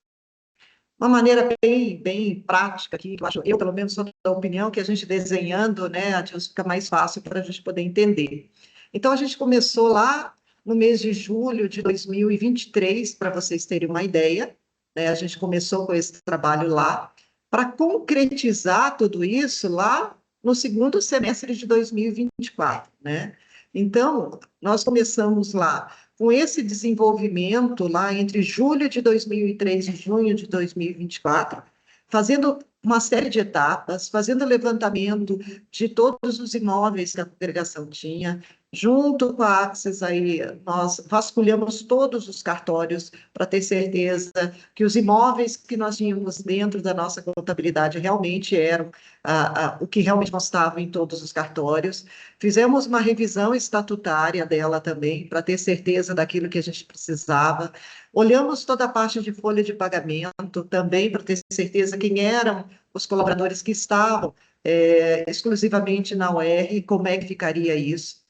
Uma maneira bem prática aqui, que eu pelo menos sou da opinião que a gente desenhando, né, fica mais fácil para a gente poder entender. Então, a gente começou lá no mês de julho de 2023, para vocês terem uma ideia, né, a gente começou com esse trabalho lá, para concretizar tudo isso lá no segundo semestre de 2024, né? Então, nós começamos lá com esse desenvolvimento lá entre julho de 2003 e junho de 2024, fazendo uma série de etapas, fazendo levantamento de todos os imóveis que a congregação tinha. Junto com a Axis, aí, nós vasculhamos todos os cartórios para ter certeza que os imóveis que nós tínhamos dentro da nossa contabilidade realmente eram o que realmente constava em todos os cartórios. Fizemos uma revisão estatutária dela também, para ter certeza daquilo que a gente precisava. Olhamos toda a parte de folha de pagamento também, para ter certeza quem eram os colaboradores que estavam exclusivamente na UR, como é que ficaria isso.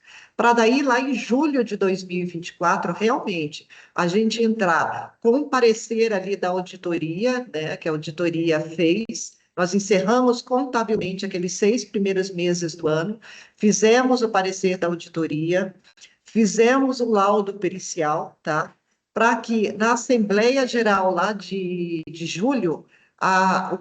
para daí, lá em julho de 2024, realmente, a gente entrar com um parecer ali da auditoria, né, que a auditoria fez, nós encerramos contabilmente aqueles 6 primeiros meses do ano, fizemos o parecer da auditoria, fizemos o laudo pericial, tá? Para que na Assembleia Geral lá de julho, a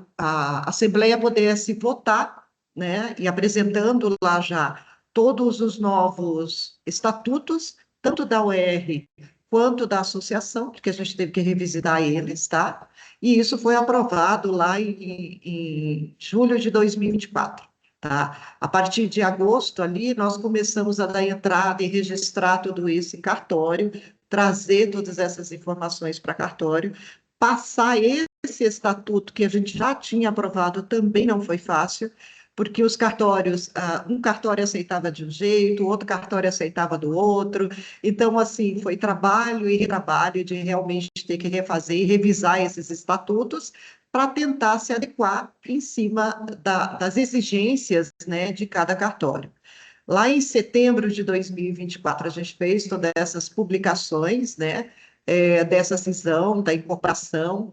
Assembleia pudesse votar, né? E apresentando lá já todos os novos estatutos, tanto da UER quanto da associação, porque a gente teve que revisitar eles, tá? E isso foi aprovado lá em julho de 2024. Tá? A partir de agosto ali, nós começamos a dar entrada e registrar tudo isso em cartório, trazer todas essas informações para cartório, passar esse estatuto que a gente já tinha aprovado também não foi fácil, porque os cartórios, um cartório aceitava de um jeito, outro cartório aceitava do outro, então, assim, foi trabalho e retrabalho de realmente ter que refazer e revisar esses estatutos, para tentar se adequar em cima das exigências, né, de cada cartório. Lá em setembro de 2024, a gente fez todas essas publicações, né, dessa cisão, da incorporação.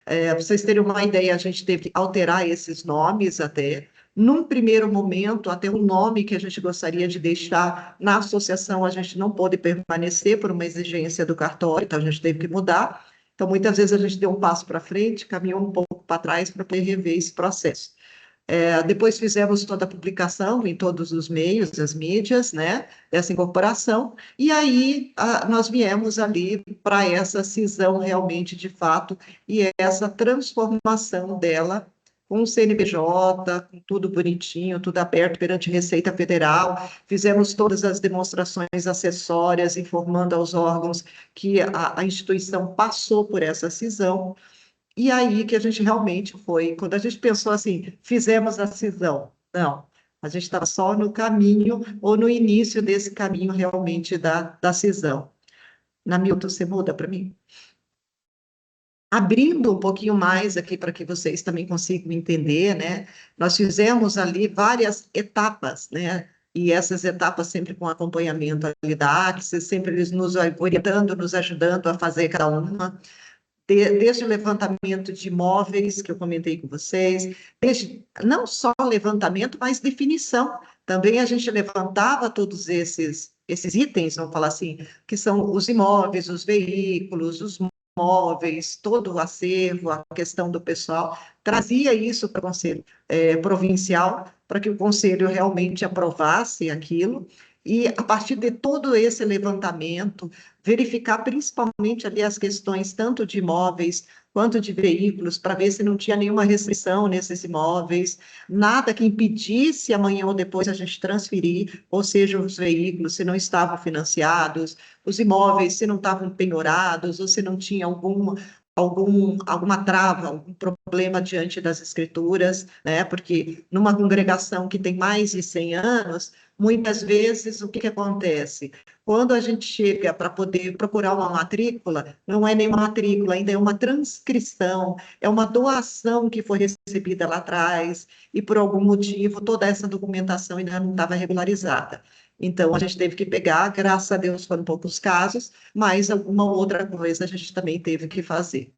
Para vocês terem uma ideia, a gente teve que alterar esses nomes até. Num primeiro momento, até o nome que a gente gostaria de deixar na associação, a gente não pôde permanecer por uma exigência do cartório, então a gente teve que mudar. Então, muitas vezes a gente deu um passo para frente, caminhou um pouco para trás para poder rever esse processo. Depois fizemos toda a publicação em todos os meios, as mídias, né, dessa incorporação, e aí nós viemos ali para essa cisão realmente de fato e essa transformação dela com o CNPJ, com tudo bonitinho, tudo aberto perante Receita Federal, fizemos todas as demonstrações acessórias, informando aos órgãos que a instituição passou por essa cisão, e aí que a gente realmente foi, quando a gente pensou assim, fizemos a cisão. Não, a gente estava só no caminho, ou no início desse caminho realmente da cisão. Namilton, você muda para mim? Abrindo um pouquinho mais aqui para que vocês também consigam entender, né? Nós fizemos ali várias etapas, né? E essas etapas sempre com acompanhamento ali da Axis, sempre eles nos orientando, nos ajudando a fazer cada uma. Desde o levantamento de imóveis, que eu comentei com vocês, desde, não só levantamento, mas definição. Também a gente levantava todos esses itens, vamos falar assim, que são os imóveis, os veículos, os móveis, todo o acervo, a questão do pessoal, trazia isso para o Conselho Provincial, para que o Conselho realmente aprovasse aquilo, e a partir de todo esse levantamento, verificar principalmente ali as questões tanto de imóveis quanto de veículos, para ver se não tinha nenhuma restrição nesses imóveis, nada que impedisse amanhã ou depois a gente transferir, ou seja, os veículos, se não estavam financiados, os imóveis, se não estavam penhorados, ou se não tinha alguma trava, algum problema diante das escrituras, né? Porque numa congregação que tem mais de 100 anos, muitas vezes o que acontece? Quando a gente chega para poder procurar uma matrícula, não é nem uma matrícula, ainda é uma transcrição, é uma doação que foi recebida lá atrás, e por algum motivo toda essa documentação ainda não estava regularizada. Então, a gente teve que pegar, graças a Deus foram poucos casos, mas alguma outra coisa a gente também teve que fazer.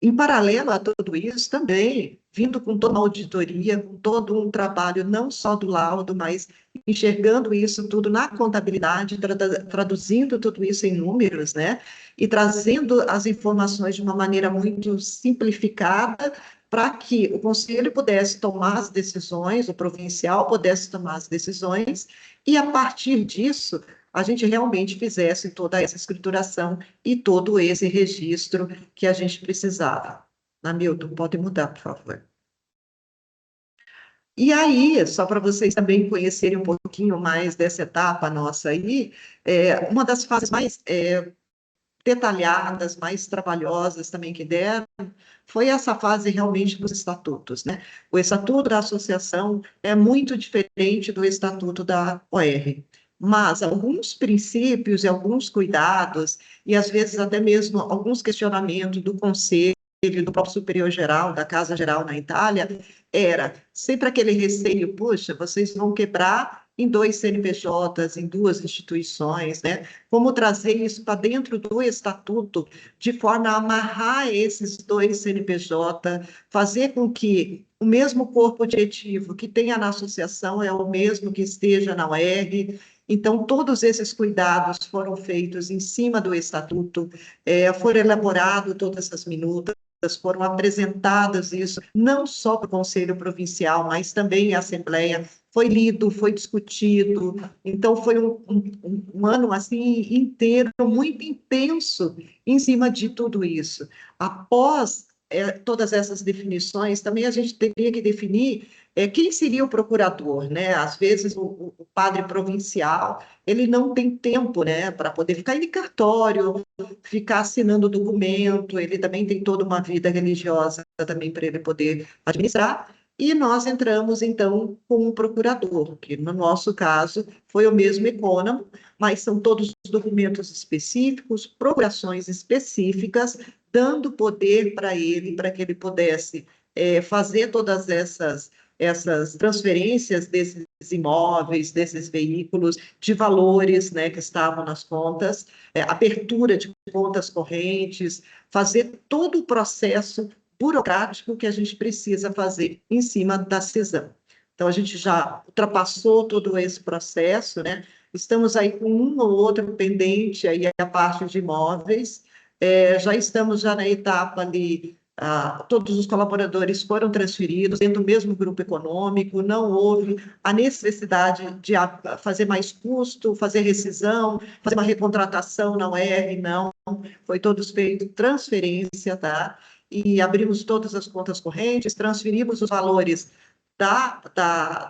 Em paralelo a tudo isso, também, vindo com toda uma auditoria, com todo um trabalho, não só do laudo, mas enxergando isso tudo na contabilidade, traduzindo tudo isso em números, né? E trazendo as informações de uma maneira muito simplificada, para que o conselho pudesse tomar as decisões, o provincial pudesse tomar as decisões, e a partir disso, a gente realmente fizesse toda essa escrituração e todo esse registro que a gente precisava. Hamilton, pode mudar, por favor. E aí, só para vocês também conhecerem um pouquinho mais dessa etapa nossa aí, uma das fases mais detalhadas, mais trabalhosas também que deram, foi essa fase realmente dos estatutos, né? O estatuto da associação é muito diferente do estatuto da OR, mas alguns princípios e alguns cuidados, e às vezes até mesmo alguns questionamentos do Conselho, do próprio Superior Geral, da Casa Geral na Itália, era sempre aquele receio, puxa, vocês vão quebrar em 2 CNPJs, em 2 instituições, né? Como trazer isso para dentro do estatuto, de forma a amarrar esses 2 CNPJ, fazer com que o mesmo corpo diretivo que tenha na associação é o mesmo que esteja na UERJ. Então, todos esses cuidados foram feitos em cima do estatuto, foram elaboradas todas essas minutas, foram apresentadas isso, não só para o Conselho Provincial, mas também a Assembleia, foi lido, foi discutido, então foi um ano assim inteiro, muito intenso em cima de tudo isso. Após todas essas definições, também a gente teria que definir quem seria o procurador, né? Às vezes o padre provincial, ele não tem tempo, né, para poder ficar em cartório, ficar assinando documento, ele também tem toda uma vida religiosa também para ele poder administrar, e nós entramos, então, com um procurador, que no nosso caso foi o mesmo ecônomo, mas são todos documentos específicos, procurações específicas, dando poder para que ele pudesse fazer todas essas transferências desses imóveis, desses veículos, de valores, né, que estavam nas contas, abertura de contas correntes, fazer todo o processo burocrático que a gente precisa fazer em cima da cisão. Então, a gente já ultrapassou todo esse processo, né? Estamos aí com um ou outro pendente, aí a parte de imóveis, já estamos já na etapa ali, todos os colaboradores foram transferidos dentro do mesmo grupo econômico, não houve a necessidade de fazer mais custo, fazer rescisão, fazer uma recontratação na UERJ, não, foi todos feito transferência, tá? E abrimos todas as contas correntes, transferimos os valores da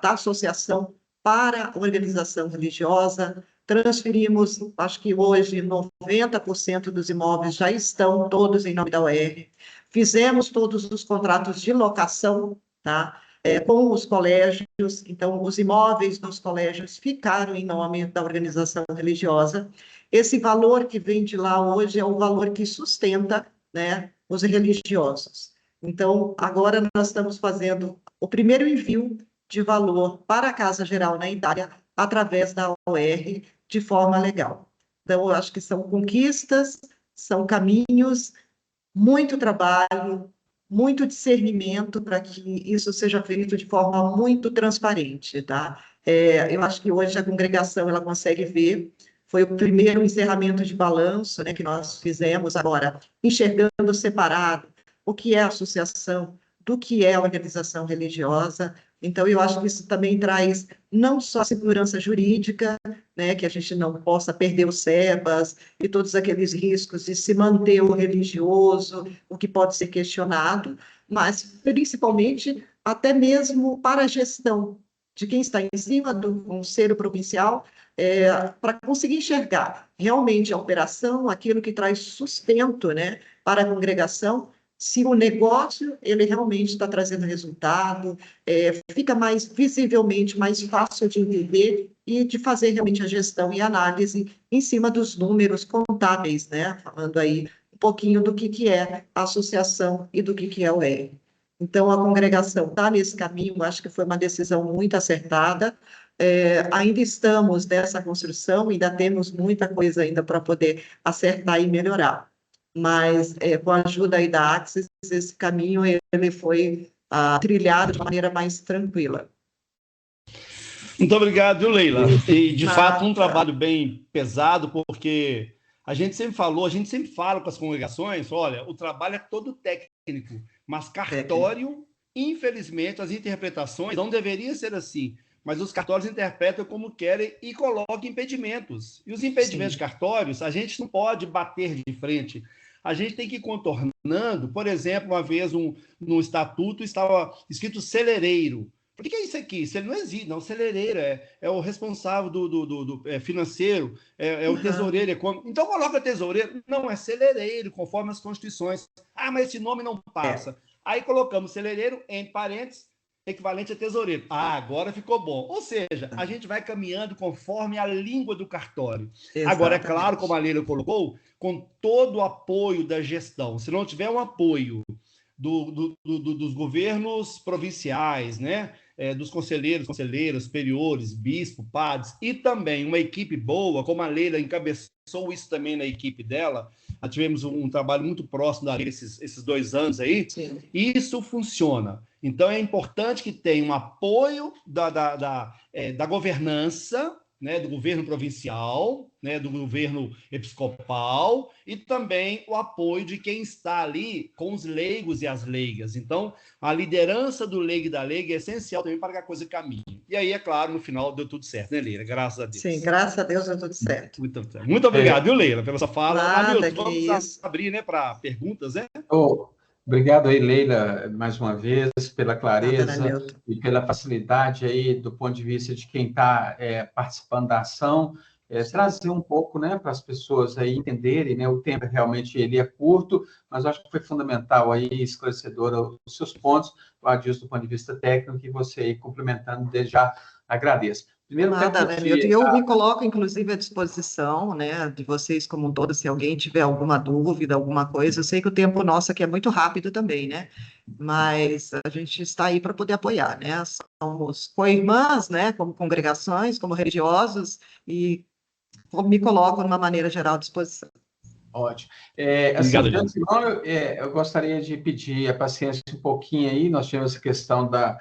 associação para a organização religiosa, transferimos, acho que hoje 90% dos imóveis já estão todos em nome da UERJ, fizemos todos os contratos de locação, tá? Com os colégios, então os imóveis dos colégios ficaram em nome da organização religiosa. Esse valor que vem de lá hoje é o valor que sustenta, né, os religiosos. Então, agora nós estamos fazendo o primeiro envio de valor para a Casa Geral na Itália, através da UERJ, de forma legal. Então, eu acho que são conquistas, são caminhos, muito trabalho, muito discernimento para que isso seja feito de forma muito transparente, tá? Eu acho que hoje a congregação ela consegue ver, foi o primeiro encerramento de balanço, né, que nós fizemos agora, enxergando separado o que é associação, do que é organização religiosa. Então, eu acho que isso também traz não só segurança jurídica, né, que a gente não possa perder o SEBAS e todos aqueles riscos de se manter o religioso, o que pode ser questionado, mas principalmente até mesmo para a gestão de quem está em cima do Conselho Provincial, para conseguir enxergar realmente a operação, aquilo que traz sustento, né, para a congregação, se o negócio ele realmente está trazendo resultado, fica mais visivelmente mais fácil de entender e de fazer realmente a gestão e análise em cima dos números contábeis, né? Falando aí um pouquinho do que é a associação e do que é o R. Então, a congregação está nesse caminho, acho que foi uma decisão muito acertada. Ainda estamos nessa construção, ainda temos muita coisa ainda para poder acertar e melhorar. Mas, com a ajuda aí da Axis, esse caminho ele foi trilhado de maneira mais tranquila.
Muito obrigado, Leila. E, de fato, um trabalho bem pesado, porque a gente sempre fala com as congregações, olha, o trabalho é todo técnico, mas cartório, infelizmente, as interpretações não deveria ser assim, mas os cartórios interpretam como querem e colocam impedimentos. E os impedimentos de cartórios, a gente não pode bater de frente. A gente tem que ir contornando. Por exemplo, uma vez no estatuto estava escrito celereiro. Por que é isso aqui? Se ele não existe, não, celereiro é o responsável do financeiro, é o tesoureiro econômico. Então coloca tesoureiro. Não, é celereiro, conforme as constituições. Ah, mas esse nome não passa. Aí colocamos celereiro, entre parênteses, equivalente a tesoureiro. Ah, agora ficou bom. Ou seja, a gente vai caminhando conforme a língua do cartório. Exatamente. Agora, é claro, como a Leila colocou, com todo o apoio da gestão. Se não tiver um apoio dos governos provinciais, né? dos conselheiros, conselheiras, superiores, bispo, padres, e também uma equipe boa, como a Leila encabeçou isso também na equipe dela, nós tivemos um trabalho muito próximo da Leila esses 2 anos aí,
Sim.
isso funciona. Então, é importante que tenha um apoio da governança, né, do governo provincial, né, do governo episcopal, e também o apoio de quem está ali com os leigos e as leigas. Então, a liderança do leigo e da leiga é essencial também para que a coisa caminhe. E aí, é claro, no final deu tudo certo, né, Leila? Graças a Deus.
Sim, graças a Deus deu tudo certo.
Muito obrigado, viu, Leila, pela sua fala.
Nada,
Hamilton,
que
vamos
isso.
abrir, né, para perguntas, né?
Obrigado aí, Leila, mais uma vez, pela
Nada,
clareza
Hamilton.
e pela facilidade aí do ponto de vista de quem está participando da ação, trazer um pouco, né, para as pessoas aí entenderem, né, o tempo realmente ele é curto, mas eu acho que foi fundamental aí, esclarecedor os seus pontos, o Adilson do ponto de vista técnico, e você aí complementando, desde já agradeço. Primeiro, quero
Nada, né, Milton?
pedir
E eu me coloco, inclusive, à disposição, né, de vocês como um todo, se alguém tiver alguma dúvida, alguma coisa. Eu sei que o tempo nosso aqui é muito rápido também, né? Mas a gente está aí para poder apoiar, né? Somos co-irmãs, né, como congregações, como religiosos, e me coloco, de uma maneira geral, à disposição.
Ótimo.
Obrigado,
de antemão, eu gostaria de pedir a paciência um pouquinho aí, nós tivemos essa questão da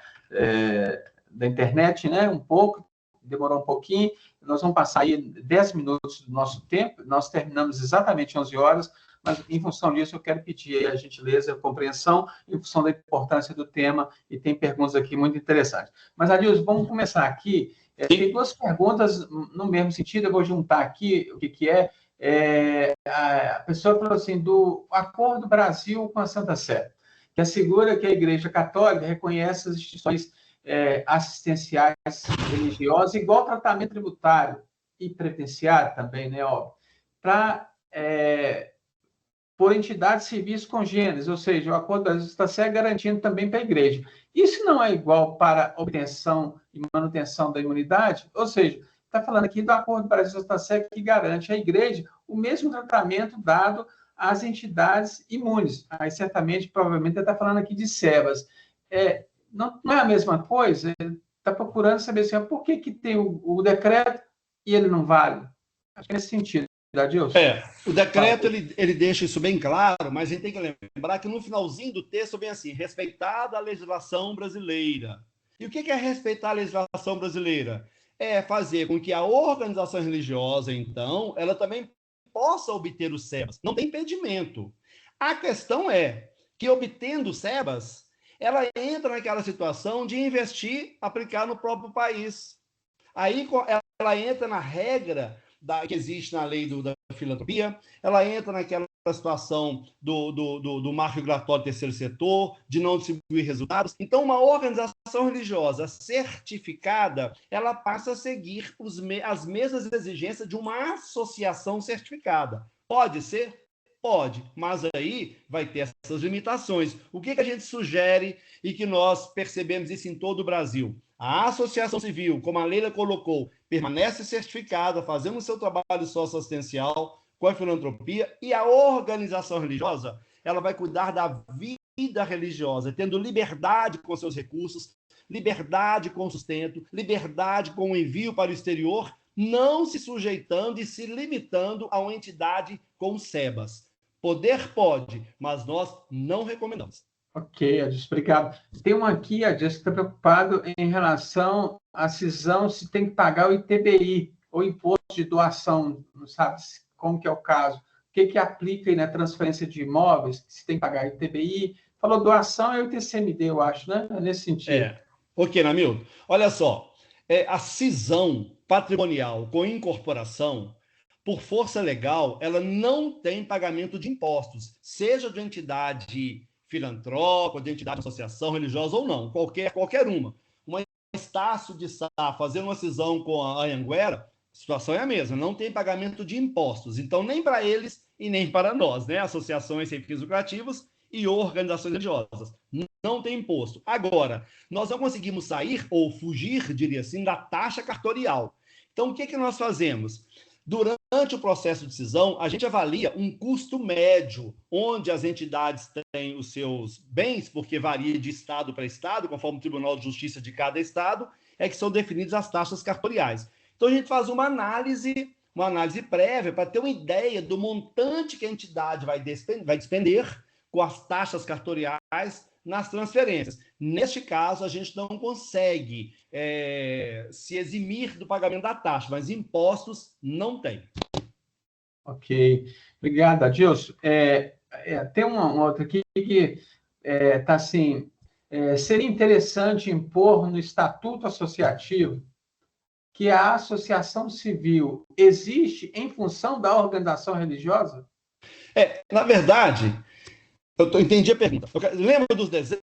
internet, né, um pouco, demorou um pouquinho, nós vamos passar aí 10 minutos do nosso tempo, nós terminamos exatamente 11 horas, mas em função disso eu quero pedir a gentileza, a compreensão, em função da importância do tema, e tem perguntas aqui muito interessantes. Mas, Adilson, vamos começar aqui. Tem 2 perguntas no mesmo sentido, eu vou juntar aqui o que é. A pessoa falou assim, do Acordo Brasil com a Santa Sé, que assegura que a Igreja Católica reconhece as instituições assistenciais religiosas, igual tratamento tributário e previdenciário também, né, óbvio, para por entidades de serviços congêneres, ou seja, o Acordo Brasil está se garantindo também para a Igreja. Isso não é igual para obtenção e manutenção da imunidade? Ou seja, está falando aqui do Acordo Brasil está certo que garante à Igreja o mesmo tratamento dado às entidades imunes. Aí, certamente, provavelmente, ele está falando aqui de SEBAS. Não é a mesma coisa? Ele está procurando saber assim, por que tem o decreto e ele não vale? Acho que é nesse sentido. Adilson?
O decreto ele deixa isso bem claro, mas a gente tem que lembrar que no finalzinho do texto vem assim, respeitada a legislação brasileira. E o que é respeitar a legislação brasileira? É fazer com que a organização religiosa, então, ela também possa obter os SEBAS. Não tem impedimento. A questão é que, obtendo os SEBAS, ela entra naquela situação de investir, aplicar no próprio país. Aí ela entra na regra que existe na lei da filantropia, ela entra naquela situação do marco regulatório do terceiro setor, de não distribuir resultados. Então, uma organização religiosa certificada, ela passa a seguir as mesmas exigências de uma associação certificada. Pode ser? Pode, mas aí vai ter essas limitações. O que a gente sugere e que nós percebemos isso em todo o Brasil? A associação civil, como a Leila colocou, permanece certificada, fazendo o seu trabalho socioassistencial com a filantropia, e a organização religiosa, ela vai cuidar da vida religiosa, tendo liberdade com seus recursos, liberdade com o sustento, liberdade com o envio para o exterior, não se sujeitando e se limitando a uma entidade com SEBAS. Poder pode, mas nós não recomendamos.
Ok, Adilson, obrigado. Tem um aqui, Adilson, que está preocupado em relação à cisão, se tem que pagar o ITBI, ou imposto de doação, não sabe como que é o caso. O que aplica aí na transferência de imóveis, se tem que pagar ITBI? Falou doação, é o ITCMD, eu acho, né? É nesse sentido.
Ok, Namilton. Olha só, a cisão patrimonial com incorporação, por força legal, ela não tem pagamento de impostos, seja de entidade filantrópica, de entidade de associação religiosa ou não, qualquer uma. Uma Estácio de Sá fazendo uma cisão com a Anhanguera, a situação é a mesma, não tem pagamento de impostos. Então, nem para eles e nem para nós, né? Associações sem fins lucrativos e organizações religiosas. Não tem imposto. Agora, nós não conseguimos sair ou fugir, diria assim, da taxa cartorial. Então, o que nós fazemos? Durante o processo de cisão, a gente avalia um custo médio, onde as entidades têm os seus bens, porque varia de estado para estado, conforme o Tribunal de Justiça de cada estado, é que são definidas as taxas cartoriais. Então, a gente faz uma análise prévia para ter uma ideia do montante que a entidade vai despender com as taxas cartoriais nas transferências. Neste caso, a gente não consegue se eximir do pagamento da taxa, mas impostos não tem.
Ok. Obrigado, Adilson. Tem uma outra aqui que está assim, seria interessante impor no Estatuto Associativo que a associação civil existe em função da organização religiosa?
Na verdade, entendi a pergunta. Lembra dos desenhos?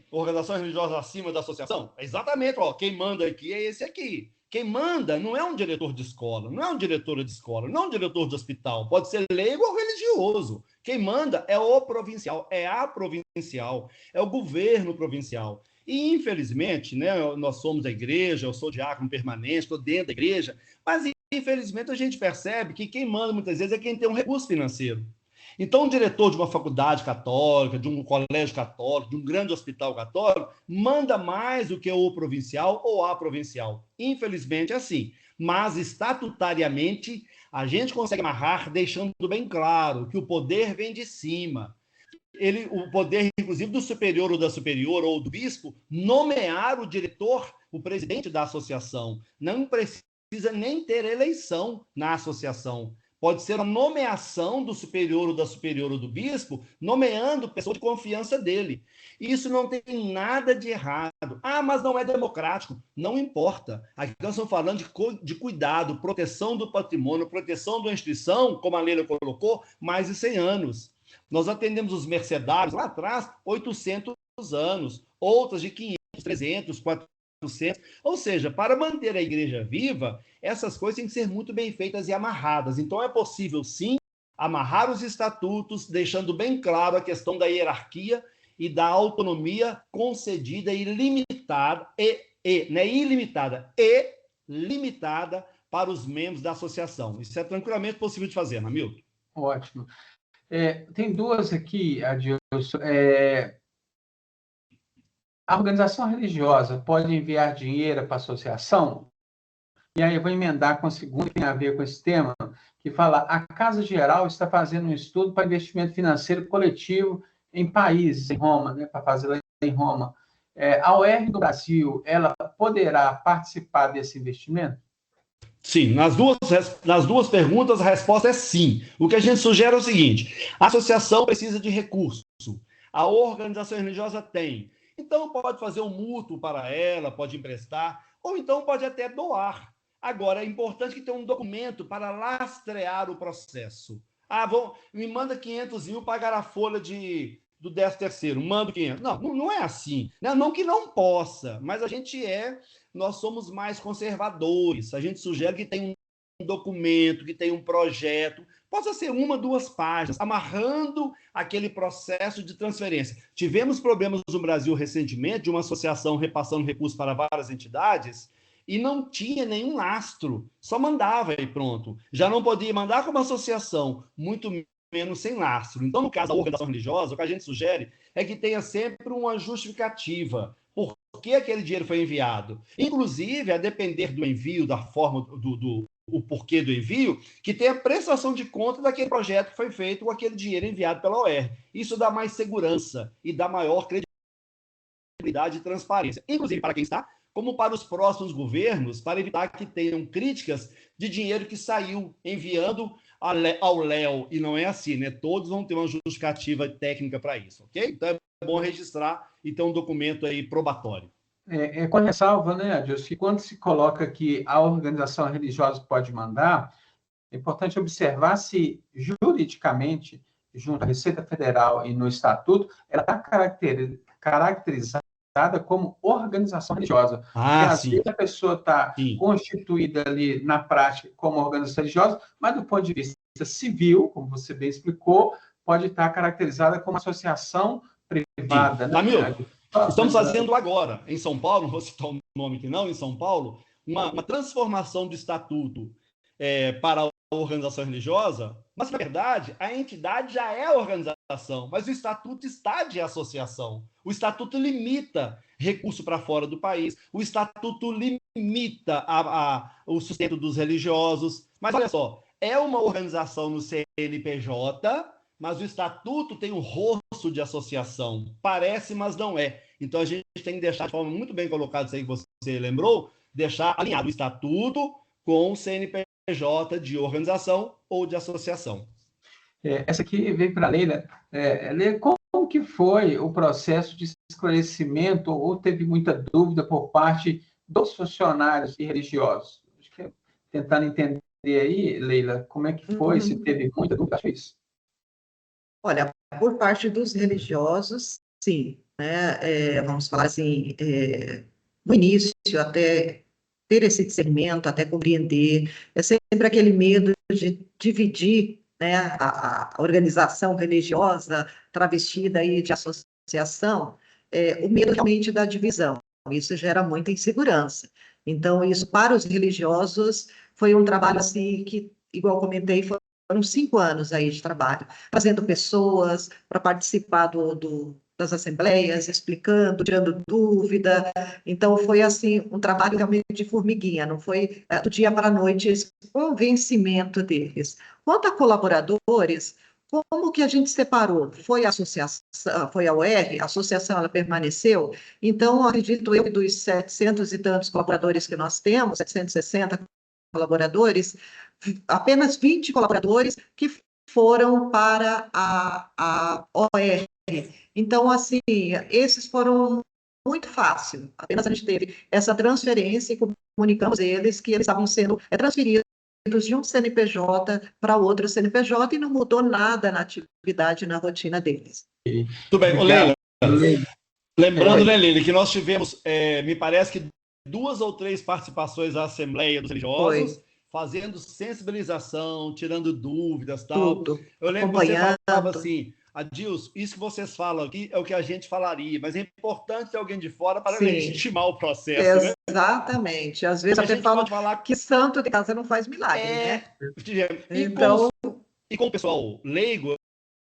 Organização religiosa acima da associação? Exatamente, quem manda aqui é esse aqui. Quem manda não é um diretor de escola, não é uma diretora de escola, não é um diretor de hospital, pode ser leigo ou religioso. Quem manda é o provincial, é a provincial, é o governo provincial. E, infelizmente, né, nós somos a igreja, eu sou diácono permanente, estou dentro da igreja, mas, infelizmente, a gente percebe que quem manda, muitas vezes, é quem tem um recurso financeiro. Então, o diretor de uma faculdade católica, de um colégio católico, de um grande hospital católico, manda mais do que o provincial ou a provincial. Infelizmente, é assim. Mas, estatutariamente, a gente consegue amarrar, deixando bem claro que o poder vem de cima. O poder, inclusive, do superior ou da superior ou do bispo, nomear o diretor, o presidente da associação. Não precisa nem ter eleição na associação. Pode ser a nomeação do superior ou da superior ou do bispo, nomeando pessoa de confiança dele. Isso não tem nada de errado. Mas não é democrático. Não importa. Aqui nós estamos falando de cuidado, proteção do patrimônio, proteção da instituição, como a Leila colocou, mais de 100 anos. Nós atendemos os mercedários lá atrás, 800 anos, outras de 500, 300, 400. Ou seja, para manter a igreja viva, essas coisas têm que ser muito bem feitas e amarradas. Então, é possível, sim, amarrar os estatutos, deixando bem claro a questão da hierarquia e da autonomia concedida e limitada, ilimitada e limitada para os membros da associação. Isso é tranquilamente possível de fazer, Hamilton.
Ótimo. Tem duas aqui, Adilson. A organização religiosa pode enviar dinheiro para a associação? E aí eu vou emendar com a segunda, que tem a ver com esse tema, que fala: a Casa Geral está fazendo um estudo para investimento financeiro coletivo em países, em Roma, né, para fazer lá em Roma. A UERJ do Brasil, ela poderá participar desse investimento?
Sim, nas duas perguntas a resposta é sim. O que a gente sugere é o seguinte: a associação precisa de recurso, a organização religiosa tem. Então pode fazer um mútuo para ela, pode emprestar, ou então pode até doar. Agora, é importante que tenha um documento para lastrear o processo. Me manda 500 mil pagar a folha do 13º, manda 500. Não é assim. Não que não possa, mas nós somos mais conservadores. A gente sugere que tenha um documento, que tenha um projeto, possa ser 1, 2 páginas, amarrando aquele processo de transferência. Tivemos problemas no Brasil recentemente, de uma associação repassando recursos para várias entidades, e não tinha nenhum lastro, só mandava e pronto. Já não podia mandar como associação, muito menos sem lastro. Então, no caso da organização religiosa, o que a gente sugere é que tenha sempre uma justificativa. Por que aquele dinheiro foi enviado? Inclusive, a depender do envio, da forma, o porquê do envio, que tenha prestação de conta daquele projeto que foi feito com aquele dinheiro enviado pela UERJ. Isso dá mais segurança e dá maior credibilidade e transparência, inclusive para quem está, como para os próximos governos, para evitar que tenham críticas de dinheiro que saiu enviando ao Léo, e não é assim, né? Todos vão ter uma justificativa técnica para isso, ok? Então é bom registrar e ter um documento aí probatório.
Com ressalva, né, Adilson, que quando se coloca que a organização religiosa pode mandar, é importante observar se juridicamente, junto à Receita Federal e no Estatuto, ela está caracterizada como organização religiosa. Porque, às vezes, a pessoa está constituída ali na prática como organização religiosa, mas do ponto de vista civil, como você bem explicou, pode estar caracterizada como associação privada. Né?
Estamos fazendo agora, em São Paulo, não vou citar o nome aqui não, em São Paulo, uma transformação do Estatuto para a organização religiosa, mas, na verdade, a entidade já é organização, mas o estatuto está de associação. O estatuto limita recurso para fora do país, o estatuto limita o sustento dos religiosos, mas olha só, é uma organização no CNPJ, mas o estatuto tem um rosto de associação. Parece, mas não é. Então, a gente tem que deixar de forma muito bem colocada, isso aí que você lembrou, deixar alinhado o estatuto com o CNPJ de organização ou de associação.
Essa aqui veio para a Leila. Leila, como que foi o processo de esclarecimento ou teve muita dúvida por parte dos funcionários e religiosos? Acho que tentando entender aí, Leila, como é que foi, se teve muita dúvida, acho isso.
Olha, por parte dos religiosos, sim, né? Vamos falar assim, no início, até ter esse discernimento, até compreender, é sempre aquele medo de dividir, né, a organização religiosa travestida aí de associação, o medo realmente da divisão. Isso gera muita insegurança. Então, isso para os religiosos foi um trabalho assim que, igual comentei, foram 5 anos aí de trabalho, fazendo pessoas para participar das assembleias, explicando, tirando dúvida. Então, foi assim um trabalho realmente de formiguinha, não foi do dia para a noite esse convencimento deles. Quanto a colaboradores, como que a gente separou? Foi a associação, foi a UR, a associação ela permaneceu, então, acredito eu, dos 700 e tantos colaboradores que nós temos, 760 colaboradores, apenas 20 colaboradores que foram para a OR. Então, assim, esses foram muito fácil. Apenas a gente teve essa transferência e comunicamos eles que eles estavam sendo transferidos de um CNPJ para outro CNPJ e não mudou nada na atividade, na rotina deles.
Tudo bem, Leila. Lembrando, né, Leila, que nós tivemos, me parece que 2 ou 3 participações à Assembleia dos Religiosos, fazendo sensibilização, tirando dúvidas, tal.
Tudo.
Eu lembro que você falava assim, Adilson, isso que vocês falam aqui é o que a gente falaria, mas é importante ter alguém de fora para legitimar o processo, né?
Exatamente. Às vezes até falam que santo de casa não faz milagre, né?
Então... E com o pessoal leigo,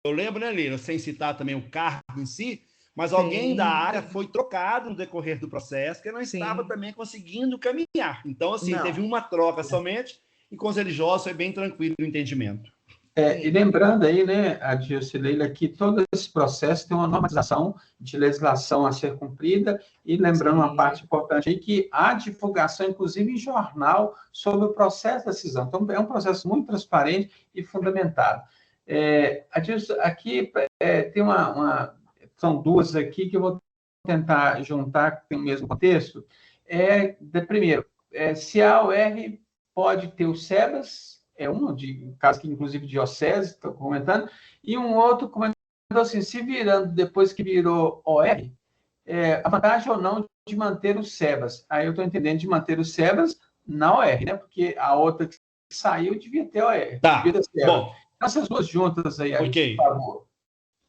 eu lembro, né, Leila, sem citar também o cargo em si, mas alguém da área foi trocado no decorrer do processo, que não estava também conseguindo caminhar. Então, assim, teve uma troca somente, e com os religiosos foi bem tranquilo o entendimento.
E lembrando aí, né, Adilson e Leila, que todo esse processo tem uma normatização de legislação a ser cumprida, e lembrando uma parte importante aí, que há divulgação, inclusive em jornal, sobre o processo da cisão. Então, é um processo muito transparente e fundamentado. Adilson, aqui tem são 2 aqui que eu vou tentar juntar, que tem o mesmo contexto. Primeiro, se a UR pode ter o SEBAS, de caso que, inclusive, diocese, estou comentando, e um outro comentou assim, se virando, depois que virou OR, a vantagem ou não de manter o SEBAS. Aí eu estou entendendo de manter o SEBAS na OR, né? Porque a outra que saiu devia ter OR.
Tá, bom.
Essas 2 juntas aí,
okay.
Por favor.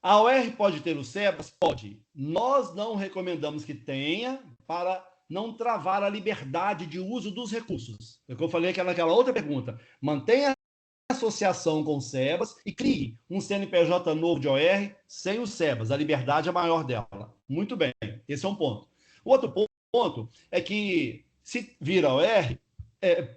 A OR pode ter o SEBAS? Pode. Nós não recomendamos que tenha para não travar a liberdade de uso dos recursos. É o que eu falei naquela outra pergunta. Mantenha a associação com o SEBAS e crie um CNPJ novo de OR sem o SEBAS. A liberdade é maior dela. Muito bem. Esse é um ponto. O outro ponto é que, se vira OR,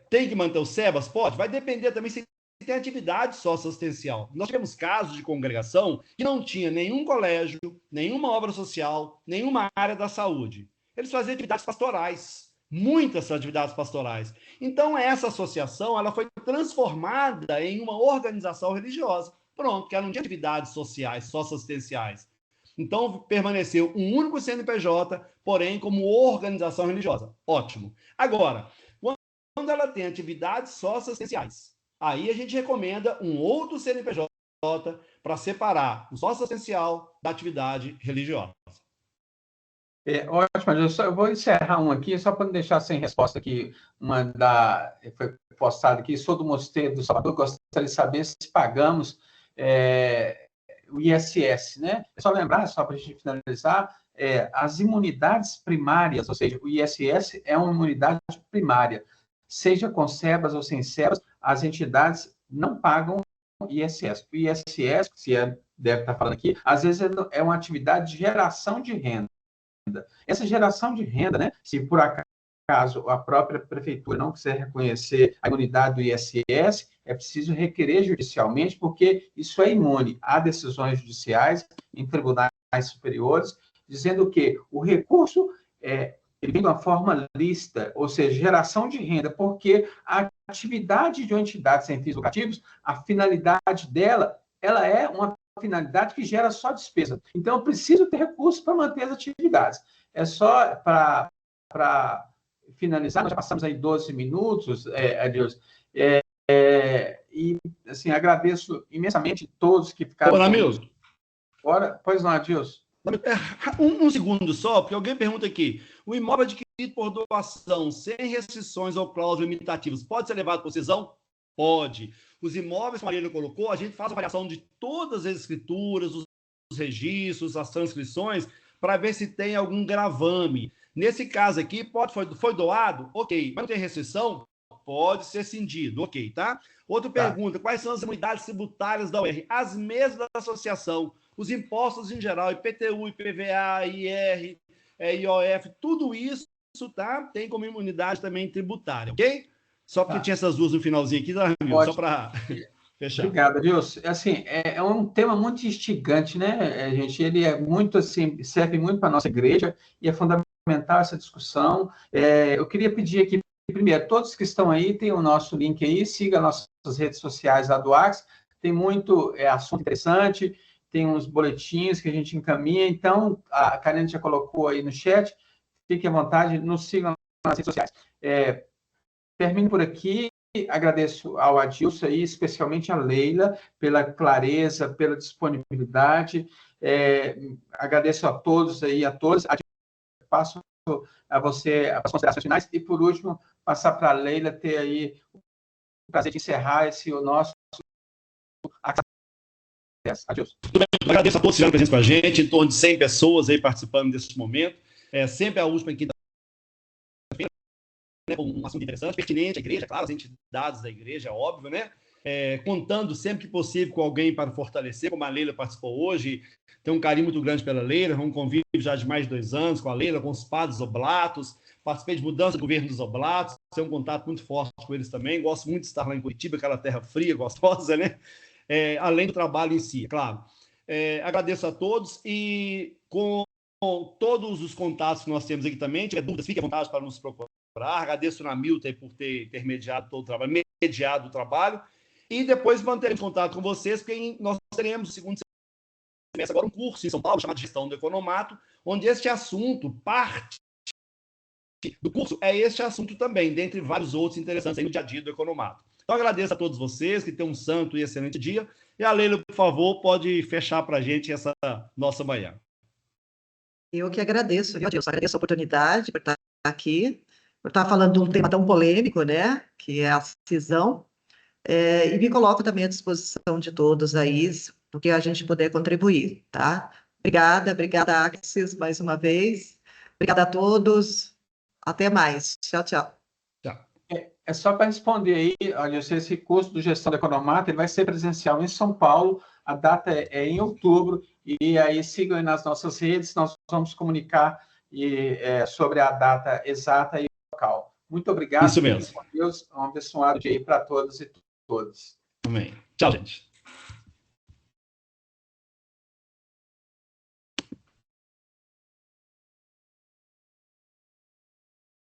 tem que manter o SEBAS? Pode. Vai depender também se tem atividade socioassistencial. Nós tivemos casos de congregação que não tinha nenhum colégio, nenhuma obra social, nenhuma área da saúde. Eles faziam atividades pastorais, muitas atividades pastorais. Então, essa associação ela foi transformada em uma organização religiosa. Pronto, que eram de atividades sociais, socioassistenciais. Então, permaneceu um único CNPJ, porém, como organização religiosa. Ótimo. Agora, quando ela tem atividades socioassistenciais, aí a gente recomenda um outro CNPJ para separar o socioassistencial da atividade religiosa.
Ótimo, eu vou encerrar um aqui, só para não deixar sem resposta aqui, foi postada aqui, sou do Mosteiro do Salvador, gostaria de saber se pagamos o ISS, né? É só lembrar, só para a gente finalizar, as imunidades primárias, ou seja, o ISS é uma imunidade primária, seja com SEBAS ou sem SEBAS, as entidades não pagam ISS. O ISS, que você deve estar falando aqui, às vezes é uma atividade de geração de renda. Essa geração de renda, né, se por acaso a própria prefeitura não quiser reconhecer a imunidade do ISS, é preciso requerer judicialmente, porque isso é imune. Há decisões judiciais em tribunais superiores dizendo que o recurso ele vem de uma forma lícita, ou seja, geração de renda, porque a atividade de uma entidade sem fins lucrativos, a finalidade dela, ela é uma finalidade que gera só despesa. Então, eu preciso ter recursos para manter as atividades. É só para finalizar, nós já passamos aí 12 minutos, Adilson, e, assim, agradeço imensamente todos que ficaram...
Olá, Milton.
Pois não, Adilson.
Um segundo só, porque alguém pergunta aqui. O imóvel adquirido por doação, sem restrições ou cláusulas limitativas, pode ser levado por cisão? Pode. Os imóveis, como a Marília colocou, a gente faz a avaliação de todas as escrituras, os registros, as transcrições, para ver se tem algum gravame. Nesse caso aqui, foi doado? Ok. Mas não tem restrição? Pode ser cindido. Ok, tá? Outra pergunta, quais são as imunidades tributárias da UR? As mesmas da associação. Os impostos em geral, IPTU, IPVA, IR, IOF, tudo isso, tá? Tem como imunidade também tributária, ok? Só porque tinha essas duas no finalzinho aqui, só para fechar.
Obrigado, Adilson. Assim, é um tema muito instigante, né, gente? Ele é muito, assim, serve muito para a nossa igreja e é fundamental essa discussão. Eu queria pedir aqui, primeiro, todos que estão aí, tem o nosso link aí, siga nossas redes sociais lá do Ax, tem muito assunto interessante, tem uns boletins que a gente encaminha, então, a Karine já colocou aí no chat, fique à vontade, nos sigam nas redes sociais. Termino por aqui, agradeço ao Adilson e especialmente a Leila pela clareza, pela disponibilidade, agradeço a todos aí, a todas, passo a você as considerações finais e, por último, passar para a Leila ter aí o prazer de encerrar o nosso... Adilson.
Agradeço a todos que estiveram presentes com a gente, em torno de 100 pessoas aí participando desse momento. Sempre a última quinta-feira, né, um assunto interessante, pertinente à igreja, claro, as entidades da igreja, é óbvio, né? Contando sempre que possível com alguém para fortalecer, como a Leila participou hoje, tem um carinho muito grande pela Leila, um convívio já de mais de 2 anos com a Leila, com os padres oblatos, participei de mudança do governo dos oblatos, tenho um contato muito forte com eles também, gosto muito de estar lá em Curitiba, aquela terra fria, gostosa, né? Além do trabalho em si, claro. Agradeço a todos e com todos os contatos que nós temos aqui também, tiver dúvidas, fique à vontade para nos procurar. Agradeço a Milton por ter mediado todo o trabalho, mediado o trabalho, e depois manteremos contato com vocês, porque nós teremos, no segundo semestre, agora um curso em São Paulo, chamado Gestão do Economato, onde este assunto, parte do curso, é este assunto também, dentre vários outros interessantes aí no dia a dia do Economato. Então, agradeço a todos vocês, que tenham um santo e excelente dia. E a Leila, por favor, pode fechar para a gente essa nossa manhã.
Eu que agradeço, viu, Adilson? Agradeço a oportunidade por estar aqui, por estar falando de um tema tão polêmico, né, que é a cisão, e me coloco também à disposição de todos aí, porque a gente puder contribuir, tá? Obrigada, Axis, mais uma vez. Obrigada a todos. Até mais. Tchau, tchau.
É só para responder aí, olha, esse curso de gestão do Economato ele vai ser presencial em São Paulo, a data é em outubro, e aí sigam aí nas nossas redes, nós vamos comunicar sobre a data exata e local. Muito obrigado.
Isso mesmo.
Com Deus, um abençoado dia aí para todos e todas.
Amém. Tchau, gente.